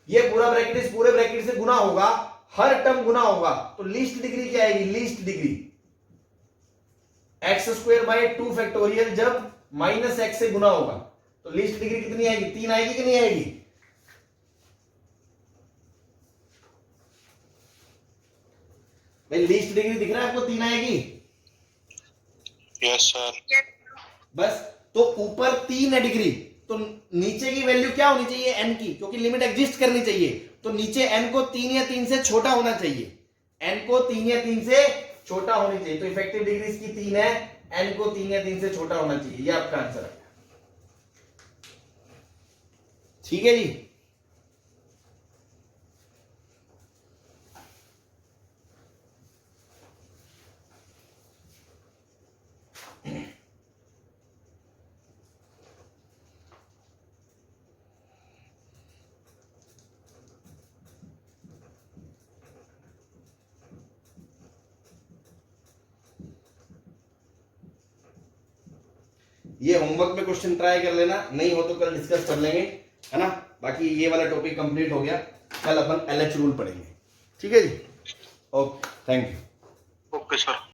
ये पूरा ब्रैकेट इस पूरे ब्रैकेट से गुना होगा, हर टर्म गुना होगा। तो लीस्ट डिग्री क्या आएगी, least degree x square by 2 factorial जब माइनस एक्स से गुना होगा, तो लीस्ट डिग्री कितनी आएगी, 3 आएगी कि नहीं आएगी। भाई लीस्ट डिग्री दिख रहा है आपको, 3 आएगी। Yes sir. बस, तो ऊपर 3 है डिग्री, तो नीचे की वैल्यू क्या होनी चाहिए n की, क्योंकि लिमिट एग्जिस्ट करनी चाहिए। तो नीचे n को 3 या 3 से छोटा होना चाहिए, n को 3 या 3 से छोटा होनी चाहिए। तो इफेक्टिव डिग्री इसकी 3 है, n को 3 या 3 से छोटा होना चाहिए। ये आपका आंसर है। ठीक है जी। ये होमवर्क में क्वेश्चन ट्राई कर लेना, नहीं हो तो कल डिस्कस कर लेंगे, है ना। बाकी ये वाला टॉपिक कंप्लीट हो गया, कल अपन LH रूल पढ़ेंगे। ठीक है जी, okay, thank you. Okay sir.